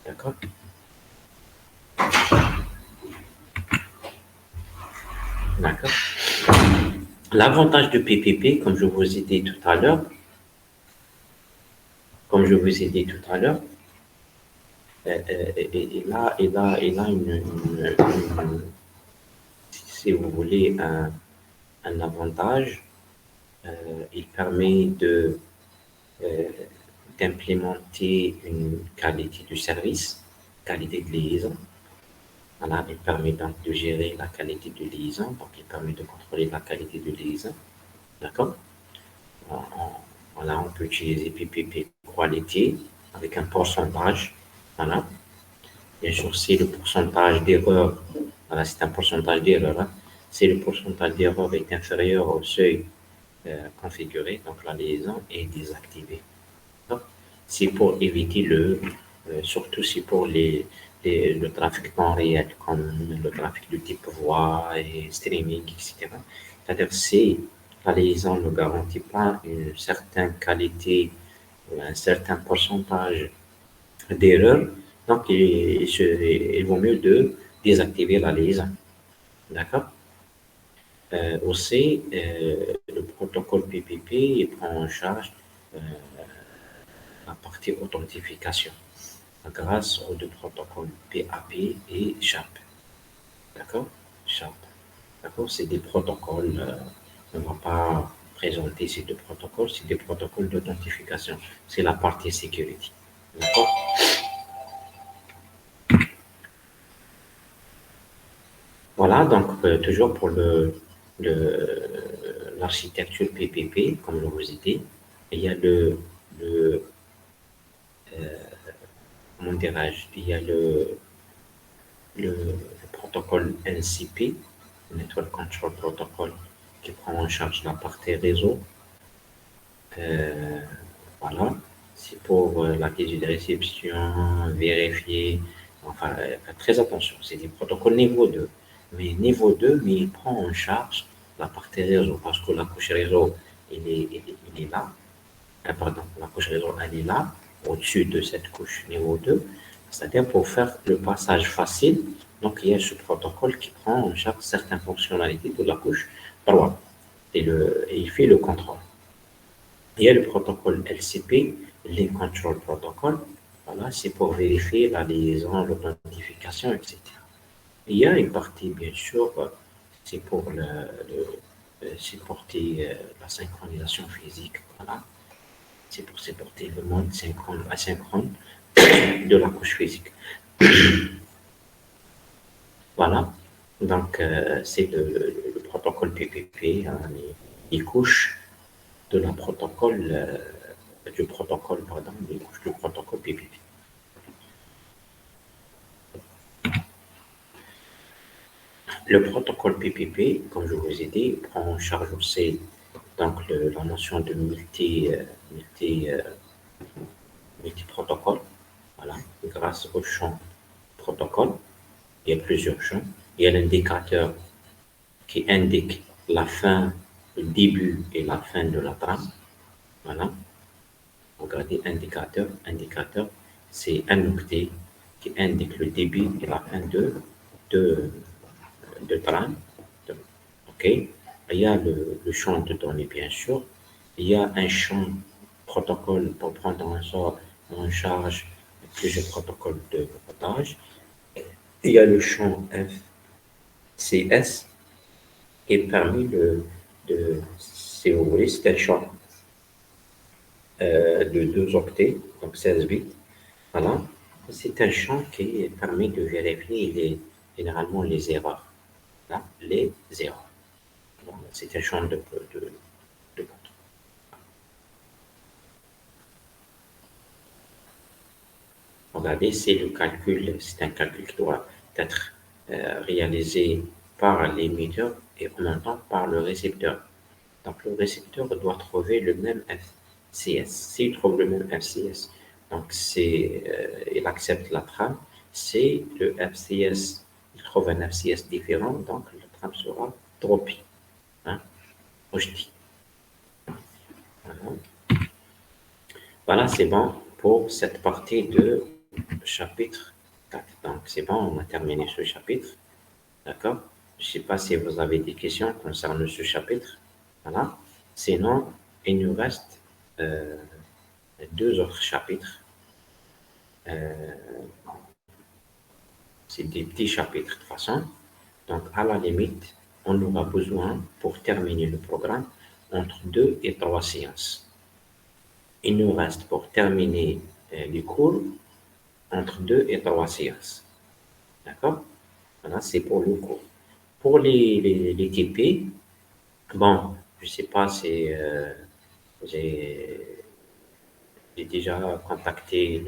D'accord? D'accord. L'avantage de PPP, comme je vous ai dit tout à l'heure, il a si vous voulez, un avantage. Il permet euh, d'implémenter une qualité du service, qualité de liaison. Voilà, il permet donc de gérer la qualité de liaison, donc il permet de contrôler la qualité de liaison. D'accord? Voilà, on peut utiliser PPP Quality avec un pourcentage. Voilà. Bien sûr, si le pourcentage d'erreur, voilà, c'est un pourcentage d'erreur, hein. Si le pourcentage d'erreur est inférieur au seuil configuré, donc la liaison est désactivée. C'est pour éviter surtout c'est pour le trafic temps réel, comme le trafic de type voix et streaming, etc. C'est-à-dire si la liaison ne garantit pas une certaine qualité ou un certain pourcentage d'erreurs, donc il vaut mieux de désactiver la liaison. D'accord? Aussi, le protocole PPP il prend en charge euh, la partie authentification grâce aux deux protocoles PAP et SHAP. D'accord? SHAP. D'accord? C'est des protocoles, on ne va pas présenter ces deux protocoles, c'est des protocoles d'authentification. C'est la partie sécurité. D'accord? Voilà, donc toujours pour l'architecture PPP, comme je vous ai dit, il y a le comment dirais-je, il y a le protocole NCP, Network Control Protocol, qui prend en charge la partie réseau. Euh, voilà, c'est pour l'accusé de réception, vérifier, enfin, faites très attention, c'est des protocoles niveau 2. Mais il prend en charge la partie réseau, parce que la couche réseau, il est là, pardon, la couche réseau, elle est là, au-dessus de cette couche niveau 2, c'est-à-dire pour faire le passage facile, donc il y a ce protocole qui prend en charge certaines fonctionnalités de la couche droite, et il fait le contrôle. Il y a le protocole LCP, Link Control Protocol. Voilà, c'est pour vérifier la liaison, l'authentification, etc. Il y a une partie, bien sûr, c'est pour supporter la synchronisation physique. Voilà, c'est pour supporter le mode synchrone, asynchrone de la couche physique. Voilà, donc c'est le protocole PPP, hein, les couches de la protocole, du protocole, pardon, les couches du protocole PPP. Le protocole PPP, comme je vous ai dit, prend en charge aussi donc la notion de multi, multi-protocole. Voilà, grâce au champ protocole, il y a plusieurs champs. Il y a l'indicateur qui indique la fin, le début et la fin de la trame. Voilà, regardez indicateur, c'est un octet qui indique le début et la fin de, de trame. OK? Il y a le champ de données, bien sûr. Il y a un champ protocole pour prendre en charge plusieurs protocoles de routage. Il y a le champ FCS qui est permis si vous voulez, c'est un champ de 2 octets, donc 16 bits. Voilà. C'est un champ qui permet de vérifier généralement les erreurs. Là, les erreurs. Voilà. C'est un champ de regardez, c'est un calcul qui doit être réalisé par l'émetteur et en même temps par le récepteur. Donc le récepteur doit trouver le même FCS. S'il trouve le même FCS, donc il accepte la trame. Si le FCS, il trouve un FCS différent, donc la trame sera droppée, hein, rejetée. Voilà, voilà c'est bon pour cette partie de chapitre 4. Donc, c'est bon, on a terminé ce chapitre. D'accord? Je ne sais pas si vous avez des questions concernant ce chapitre. Voilà. Sinon, il nous reste euh, 2 autres chapitres. Euh, c'est des petits chapitres de toute façon. Donc, à la limite, on aura besoin, pour terminer le programme, entre 2 et 3 séances. Il nous reste pour terminer les cours entre 2 et 3 séances. D'accord? Voilà, c'est pour le cours. Pour les TP, bon, je ne sais pas si j'ai j'ai déjà contacté,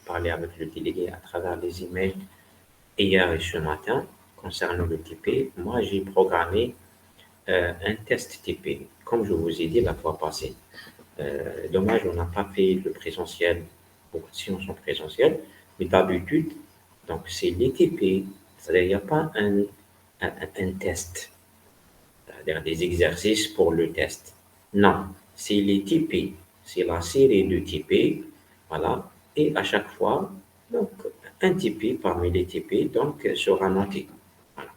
parlé avec le délégué à travers les emails hier et ce matin concernant le TP. Moi, j'ai programmé un test TP, comme je vous ai dit la fois passée. Dommage, on n'a pas fait le présentiel, beaucoup de séances sont présentielles, mais d'habitude, donc c'est les TP, c'est-à-dire il n'y a pas un test, c'est-à-dire des exercices pour le test. Non, c'est les TP, c'est la série de TP, voilà, et à chaque fois, donc un TP parmi les TP donc, sera noté. Voilà.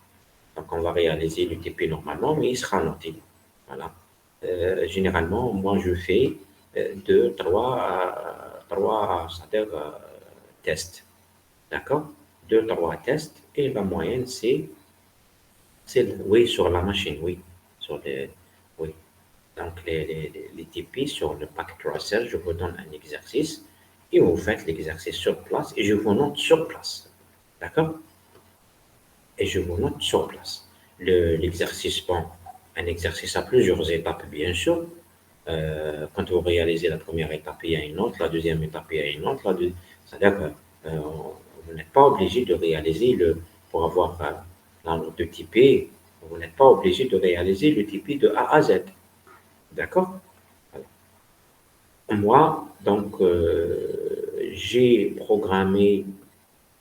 Donc on va réaliser le TP normalement, mais il sera noté. Voilà. Généralement, moi je fais 2, 3, c'est-à-dire tests. D'accord? 2, 3 tests, et la moyenne oui, sur la machine, oui. Oui. Donc, les TP sur le pack tracer, je vous donne un exercice et vous faites l'exercice sur place et je vous note sur place. D'accord? Et je vous note sur place. L'exercice, bon, un exercice à plusieurs étapes, bien sûr. Quand vous réalisez la première étape, il y a une autre, la deuxième étape, il y a une autre. C'est-à-dire que vous n'êtes pas obligé de réaliser pour avoir la note de TP, vous n'êtes pas obligé de réaliser le TP de A à Z. D'accord? Moi, donc, j'ai programmé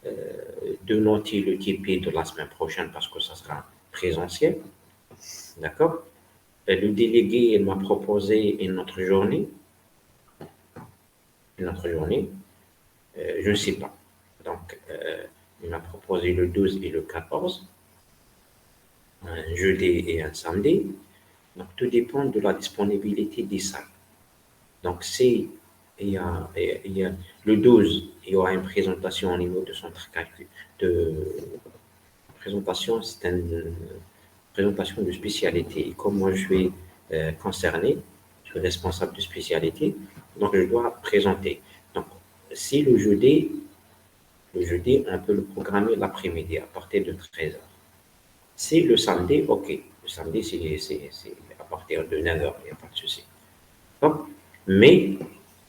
de noter le TP de la semaine prochaine parce que ça sera présentiel. D'accord? Le délégué m'a proposé une autre journée. Une autre journée. Je ne sais pas. Donc, il m'a proposé le 12 et le 14, un jeudi et un samedi. Donc, tout dépend de la disponibilité des salles. Donc, si il y a le 12, il y aura une présentation au niveau de centre calcul. Présentation, c'est une présentation de spécialité. Et comme moi, je suis concerné, je suis responsable de spécialité, donc je dois présenter. Donc, si le jeudi, on peut le programmer l'après-midi à partir de 13h. Si le samedi, ok. Le samedi, c'est à partir de 9h, il n'y a pas de souci. Donc, mais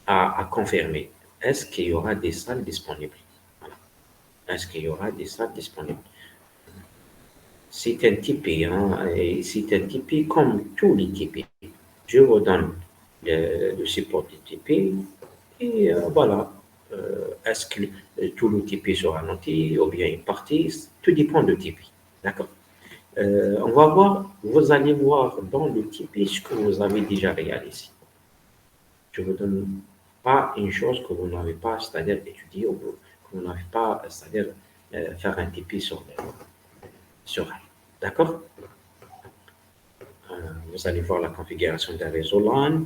à confirmer, est-ce qu'il y aura des salles disponibles? Voilà. Est-ce qu'il y aura des salles disponibles? C'est un Tipeee, hein, et c'est un Tipeee comme tous les Tipeee. Je vous donne le support du Tipeee et voilà. Est-ce que tout le Tipeee sera noté ou bien une partie? Tout dépend du Tipeee. D'accord? On va voir, vous allez voir dans le Tipeee ce que vous avez déjà réalisé. Je ne vous donne pas une chose que vous n'avez pas, c'est-à-dire étudier, ou que vous n'avez pas, c'est-à-dire faire un Tipeee sur elle. D'accord? Vous allez voir la configuration d'un réseau LAN,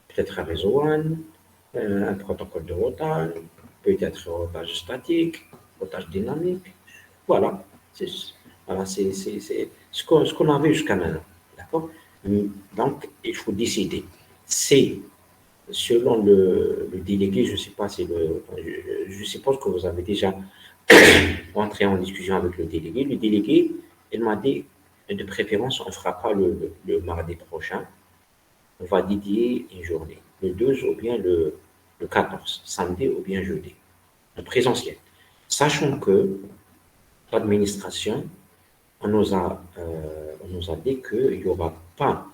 peut-être un réseau WAN, un protocole de routage, peut-être routage statique, routage dynamique. Voilà, voilà, c'est ce qu'on a vu jusqu'à maintenant. D'accord? Donc, il faut décider. C'est selon le délégué, je ne sais pas si je suppose que vous avez déjà entré en discussion avec le délégué. Le délégué, il m'a dit, de préférence, on ne fera pas le mardi prochain. On va dédier une journée, le 12 ou bien le 14, samedi ou bien jeudi, en présentiel. Sachant que l'administration, on nous a dit qu'il n'y aura pas,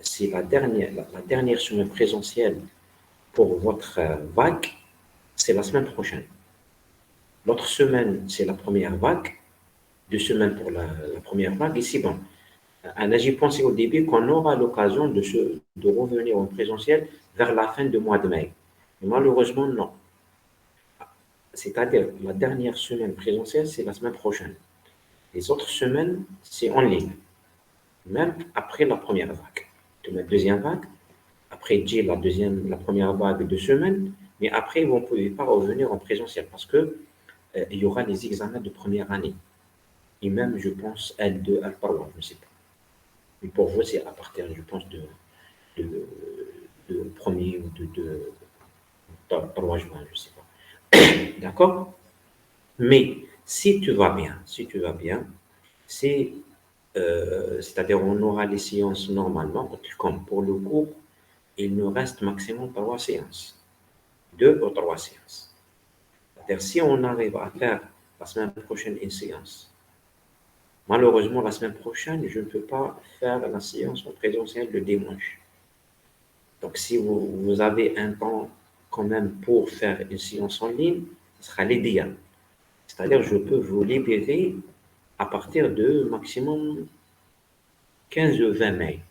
c'est la dernière semaine présentielle pour votre vague, c'est la semaine prochaine. L'autre semaine, c'est la première vague, 2 semaines pour la première vague, et c'est bon. J'ai pensé au début qu'on aura l'occasion de revenir en présentiel vers la fin du mois de mai. Mais malheureusement, non. C'est-à-dire, la dernière semaine présentielle, c'est la semaine prochaine. Les autres semaines, c'est en ligne, même après la première vague. De la deuxième vague, après la première vague de 2 semaines, Mais après, vous ne pouvez pas revenir en présentiel parce que il y aura les examens de première année. Et même, je pense, L2, L3, je ne sais pas. Mais pour vous, c'est à partir, je pense, de, de 1er ou de 3 juin, je ne sais pas. D'accord? Mais si tu vas bien, c'est, c'est-à-dire on aura les séances normalement, comme pour le cours, il nous reste maximum 3 séances, 2 ou 3 séances. C'est-à-dire si on arrive à faire la semaine prochaine une séance, malheureusement la semaine prochaine, je ne peux pas faire la séance en présentiel le dimanche. Donc si vous avez un temps quand même pour faire une séance en ligne, ce sera l'idéal. C'est-à-dire je peux vous libérer à partir de maximum 15 ou 20 mai.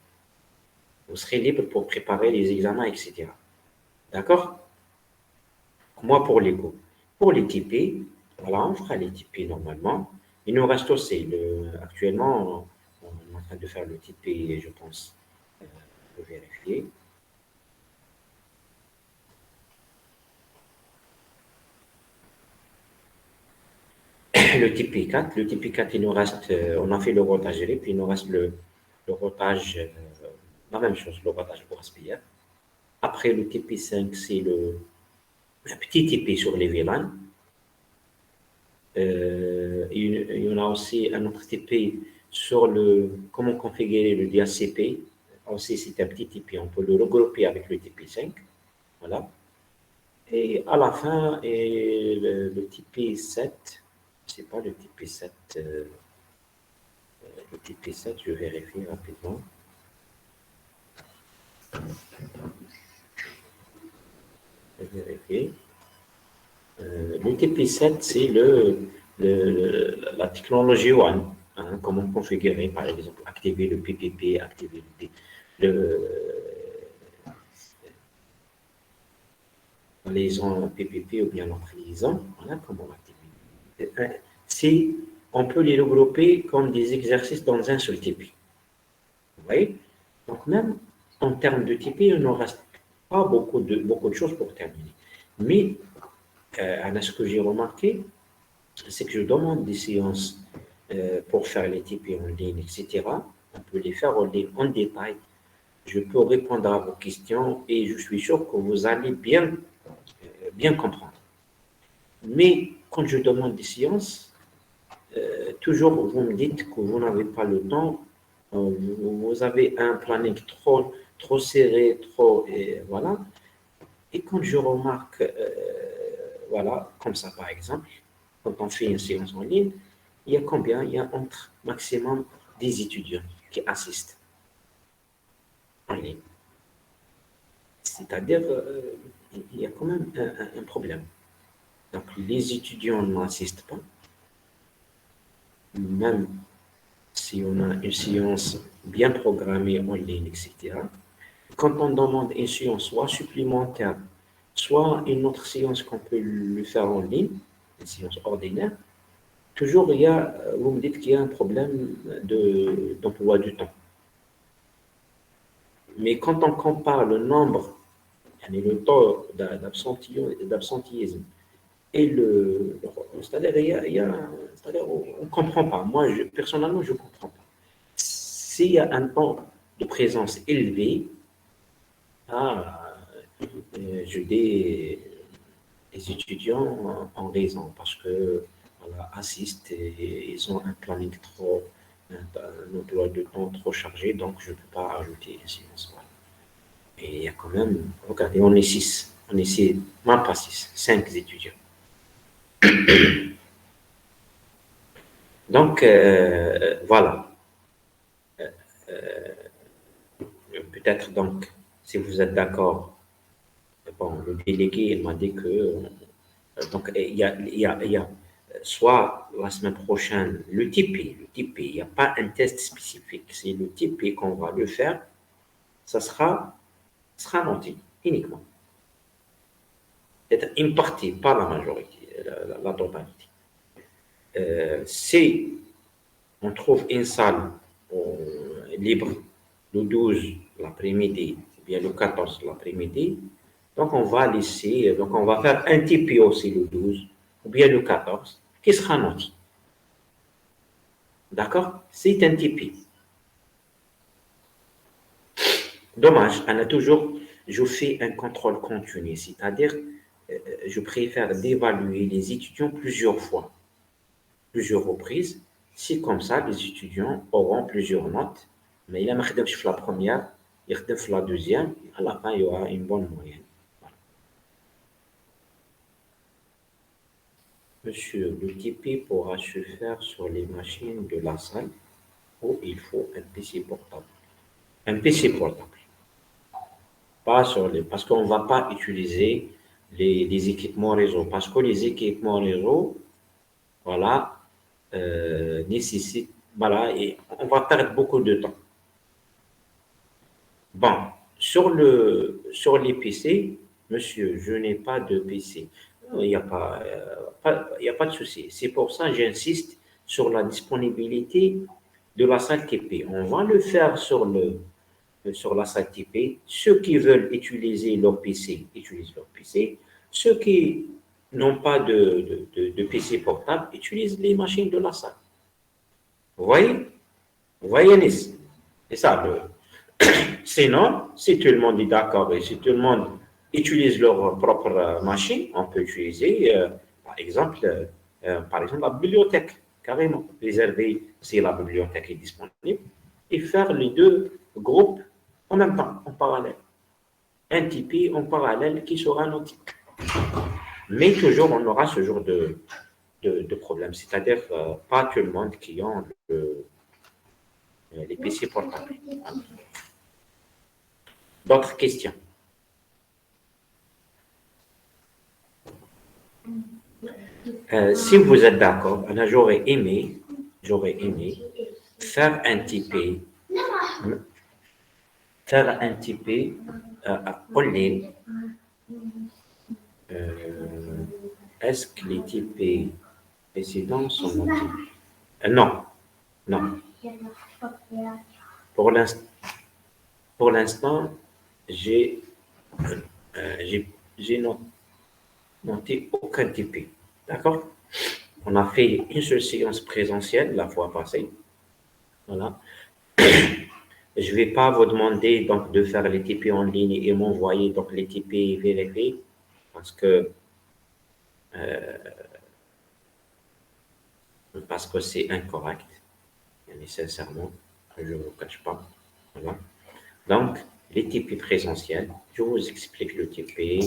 Vous serez libre pour préparer les examens, etc. D'accord? Moi, pour les cours. Pour les TP, voilà, on fera les TP normalement. Il nous reste aussi, actuellement, on est en train de faire le TP, je pense, pour vérifier. Le TP4, il nous reste, on a fait le rotage et puis il nous reste le rotage, la même chose, le rotage pour aspirateur. Après le TP5, c'est un petit TP sur les VLAN. Il y en a aussi un autre TP sur comment configurer le DHCP. Aussi, c'est un petit TP, on peut le regrouper avec le TP5. Voilà. Et à la fin, le TP7, je ne sais pas le TP7, le TP7, je vérifie rapidement. Je vais vérifier. Le TP7, c'est la technologie One. Hein, comment configurer, par exemple, activer le PPP, activer la liaison PPP ou bien l'autre liaison. Voilà comment l'activer. Si on peut les regrouper comme des exercices dans un seul TP. Vous voyez? Donc, même en termes de TP, il ne reste pas beaucoup de choses pour terminer. Mais, ce que j'ai remarqué, c'est que je demande des séances pour faire les TP en ligne, etc. On peut les faire en ligne en détail. Je peux répondre à vos questions et je suis sûr que vous allez bien comprendre. Mais quand je demande des séances, toujours vous me dites que vous n'avez pas le temps, vous avez un planning trop serré, voilà. Et quand je remarque, voilà, comme ça par exemple, quand on fait une séance en ligne, il y a combien? Il y a entre maximum 10 étudiants qui assistent en ligne. C'est-à-dire, il y a quand même un problème. Donc, les étudiants n'assistent pas, même si on a une séance bien programmée en ligne, etc. Quand on demande une séance soit supplémentaire, soit une autre séance qu'on peut le faire en ligne, une séance ordinaire, toujours vous me dites qu'il y a un problème d'emploi du temps. Mais quand on compare le nombre, le taux d'absentéisme et c'est-à-dire, c'est-à-dire, on ne comprend pas. Moi, personnellement, je ne comprends pas. S'il y a un temps de présence élevé, ah, je dis les étudiants ont raison parce que voilà, assistent et ils ont un planning un emploi de temps trop chargé, donc je ne peux pas ajouter une séance. Voilà. Et il y a quand même, regardez, on est 6, même pas 6, 5 étudiants. Donc, voilà. Peut-être donc, si vous êtes d'accord, bon, le délégué il m'a dit que donc il y a soit la semaine prochaine le TP, il n'y a pas un test spécifique, c'est le TP qu'on va le faire, ça sera noté uniquement. C'est une partie, pas la majorité, la totalité. Si on trouve une salle libre le 12 l'après-midi, ou bien le 14 l'après-midi, Donc, on va laisser, donc on va faire un TP aussi le 12 ou bien le 14 qui sera noti. D'accord? C'est un TP. Dommage, on a toujours, je fais un contrôle continu, c'est-à-dire, je préfère d'évaluer les étudiants plusieurs fois, plusieurs reprises. C'est comme ça, les étudiants auront plusieurs notes, mais il a marqué la première, il a la deuxième, à la fin, il y aura une bonne moyenne. Monsieur, le TP pourra se faire sur les machines de la salle où il faut un PC portable. Un PC portable. Pas sur les, parce qu'on ne va pas utiliser les équipements réseau. Parce que les équipements réseau, voilà, nécessitent, voilà, et on va perdre beaucoup de temps. Bon, sur les PC, monsieur, je n'ai pas de PC. Il n'y a il y a pas de souci. C'est pour ça que j'insiste sur la disponibilité de la salle TP. On va le faire sur la salle TP. Ceux qui veulent utiliser leur PC, utilisent leur PC. Ceux qui n'ont pas de PC portable, utilisent les machines de la salle. Vous voyez? Vous voyez, Nice? C'est ça. Sinon, si tout le monde est d'accord et si tout le monde utilise leur propre machine, on peut utiliser, par exemple, la bibliothèque, carrément, réserver si la bibliothèque est disponible et faire les deux groupes en même temps, en parallèle. Un Tipeee en parallèle qui sera noté. Mais toujours, on aura ce genre de problème, c'est-à-dire pas tout le monde qui a les PC portables. D'autres questions? Si vous êtes d'accord, j'aurais aimé faire un TP, en ligne. Est-ce que les TP précédents sont notés? Non, non. Pour l'instant, j'ai j'ai noté aucun TP. D'accord? On a fait une seule séance présentielle la fois passée. Voilà. Je ne vais pas vous demander donc de faire les TP en ligne et m'envoyer donc les TP vérifiés euh, parce que c'est incorrect. Nécessairement, je ne vous cache pas. Voilà. Donc, les TP présentiels, je vous explique le TP.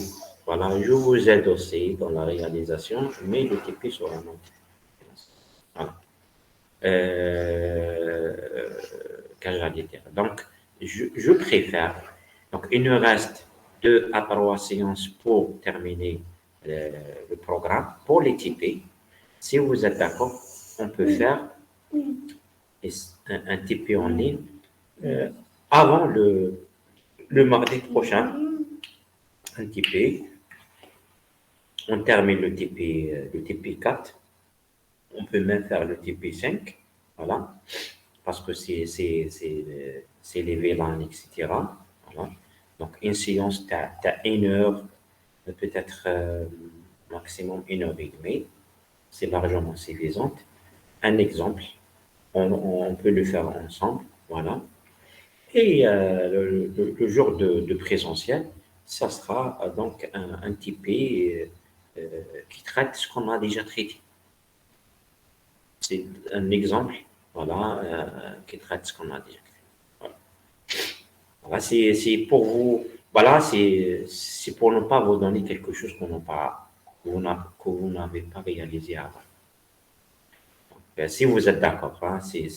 Voilà, je vous aide aussi dans la réalisation, mais le TP sera non. Voilà. Qu'est-ce que j'allais dire? Donc, je préfère. Donc, il nous reste 2 à 3 séances pour terminer le programme pour les TP. Si vous êtes d'accord, on peut faire un TP en ligne avant le mardi prochain. Un TP. On termine le TP 4. On peut même faire le TP 5. Voilà. Parce que c'est les VLAN, etc. Voilà. Donc, une séance, tu as 1 heure, peut-être maximum 1 heure et demie. C'est largement suffisant. Un exemple, on peut le faire ensemble. Voilà. Et le jour de présentiel, ça sera donc un TP qui traite ce qu'on a déjà traité. C'est un exemple, voilà, qui traite ce qu'on a déjà traité. Voilà, voilà c'est pour vous, voilà, c'est pour ne pas vous donner quelque chose que vous n'avez pas réalisé avant. Donc, si vous êtes d'accord, hein, c'est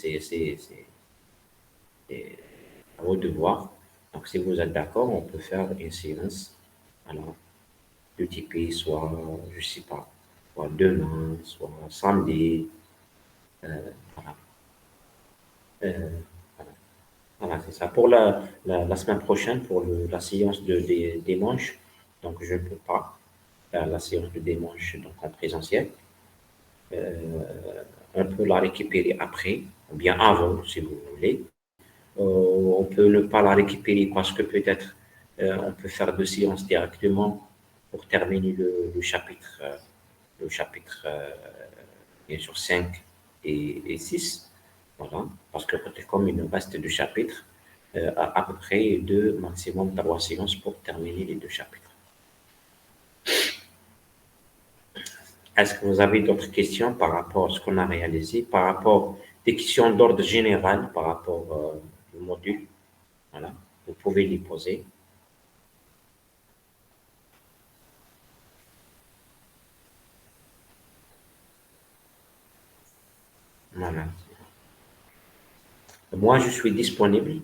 à vous de voir. Donc, si vous êtes d'accord, on peut faire une séance, alors, de TP, soit, je ne sais pas, soit demain, soit samedi, voilà. Euh, voilà. Voilà, c'est ça. Pour la semaine prochaine, pour la séance de dimanche, donc je ne peux pas faire la séance de dimanche donc en présentiel. On peut la récupérer après, ou bien avant, si vous voulez. On peut ne pas la récupérer parce que peut-être On peut faire 2 séances directement pour terminer le chapitre bien sûr 5 et 6. Voilà, parce que comme il nous reste 2 chapitres, à peu près 2, maximum 3 séances pour terminer les 2 chapitres. Est-ce que vous avez d'autres questions par rapport à ce qu'on a réalisé, par rapport des questions d'ordre général par rapport au module? Voilà, vous pouvez les poser. Voilà. Moi, je suis disponible,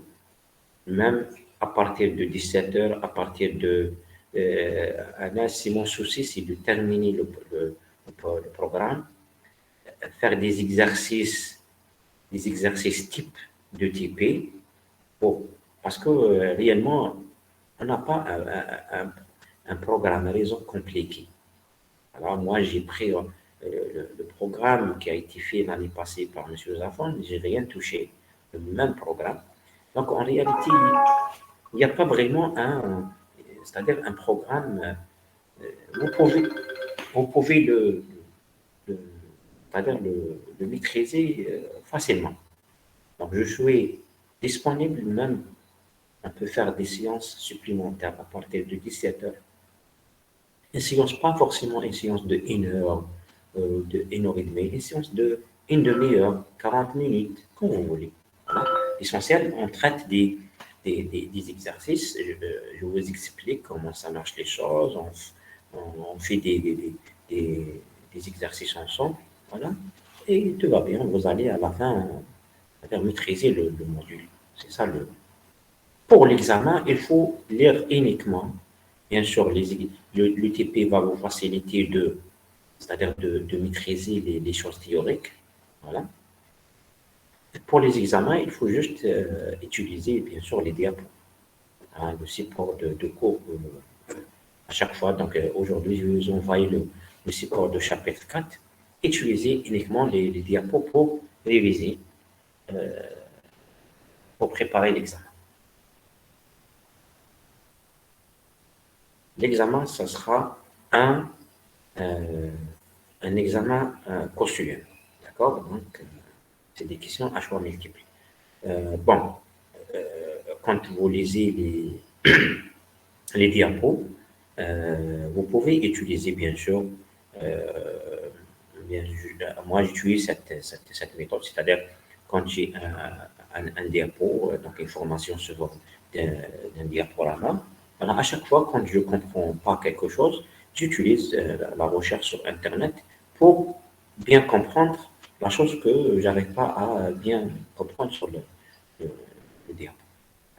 même à partir de 17 heures, à partir de... là, si mon souci, c'est de terminer le programme, faire des exercices type de TP, parce que réellement, on n'a pas un programme raison compliqué. Alors moi, j'ai pris le programme qui a été fait l'année passée par M. Zafon, je n'ai rien touché, le même programme. Donc en réalité, il n'y a pas vraiment c'est-à-dire un programme, vous pouvez, vous pouvez le- c'est-à-dire le maîtriser facilement. Donc je suis disponible, même on peut faire des séances supplémentaires à partir de 17 heures. Une séance, pas forcément une séance de 1 heure, de 1 heure et demie, une séance de une demi-heure, 40 minutes, comme vous voulez. Voilà. L'essentiel, on traite des exercices, je vous explique comment ça marche les choses, on fait des exercices ensemble, voilà, et tout va bien, vous allez à la fin maîtriser le module. C'est ça le. Pour l'examen, il faut lire uniquement. Bien sûr, l'UTP va vous faciliter c'est-à-dire de maîtriser les choses théoriques. Voilà. Pour les examens, il faut juste utiliser, bien sûr, les diapos, hein, le support de cours à chaque fois. Donc, aujourd'hui, je vais vous envoyer le support de chapitre 4. Utilisez uniquement les diapos pour réviser, pour préparer l'examen. L'examen, ça sera euh, un examen consulaire. D'accord? Donc, c'est des questions à choix multiples. Bon, quand vous lisez les diapos, vous pouvez utiliser, bien sûr, moi j'utilise cette méthode, c'est-à-dire quand j'ai un diapo, donc une formation sur d'un diaporama, alors à chaque fois quand je ne comprends pas quelque chose, j'utilise la recherche sur Internet pour bien comprendre la chose que j'arrive pas à bien comprendre sur le, le diapo.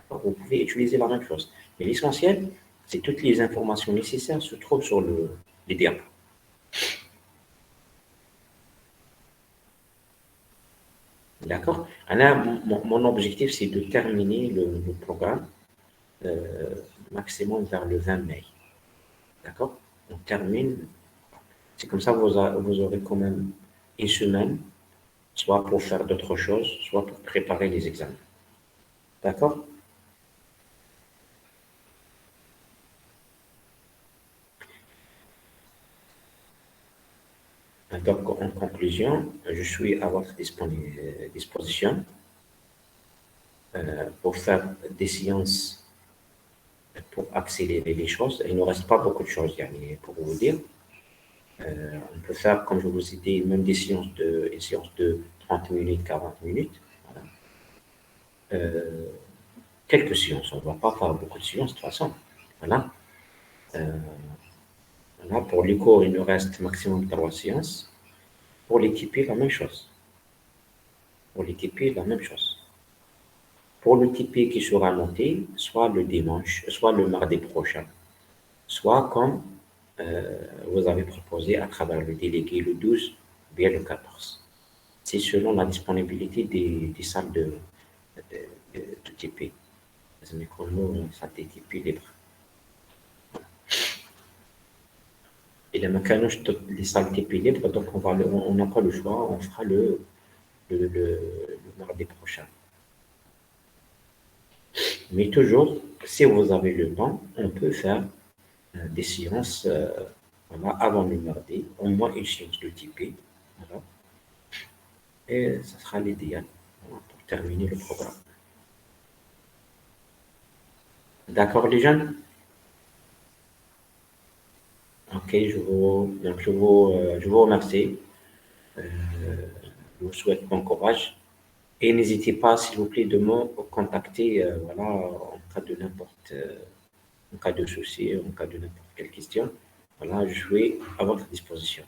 Vous pouvez utiliser la même chose. Mais l'essentiel, c'est toutes les informations nécessaires se trouvent sur les diapos. D'accord? Alors, mon objectif, c'est de terminer le programme maximum vers le 20 mai. D'accord? On termine. C'est comme ça, vous aurez quand même une semaine, soit pour faire d'autres choses, soit pour préparer les examens. D'accord? Donc, en conclusion, je suis à votre disposition pour faire des séances pour accélérer les choses. Il ne reste pas beaucoup de choses, yani, pour vous dire. On peut faire, comme je vous ai dit, même une séance de 30 minutes, 40 minutes. Voilà. Euh, Quelques séances, on ne va pas faire beaucoup de séances de toute façon. Voilà. Euh, voilà. Pour les cours, il nous reste maximum 3 séances. Pour les TP, la même chose. Pour les TP, la même chose. Pour le TP qui sera monté, soit le dimanche, soit le mardi prochain, soit comme vous avez proposé à travers le délégué le 12 ou bien le 14. C'est selon la disponibilité des salles de TP. Les chronos, salles de TP libres. Et les mécanos, les salles TP libres, donc on n'a pas le choix, on fera le mardi prochain. Mais toujours, si vous avez le temps, on peut faire des séances voilà, avant le mardi, au moins une séance de typé. Voilà, et ça sera l'idéal voilà, pour terminer le programme. D'accord, les jeunes? Ok, je vous remercie. Euh, je vous souhaite bon courage. Et n'hésitez pas, s'il vous plaît, de me contacter voilà, en cas de souci, en cas de n'importe quelle question. Voilà, je suis à votre disposition.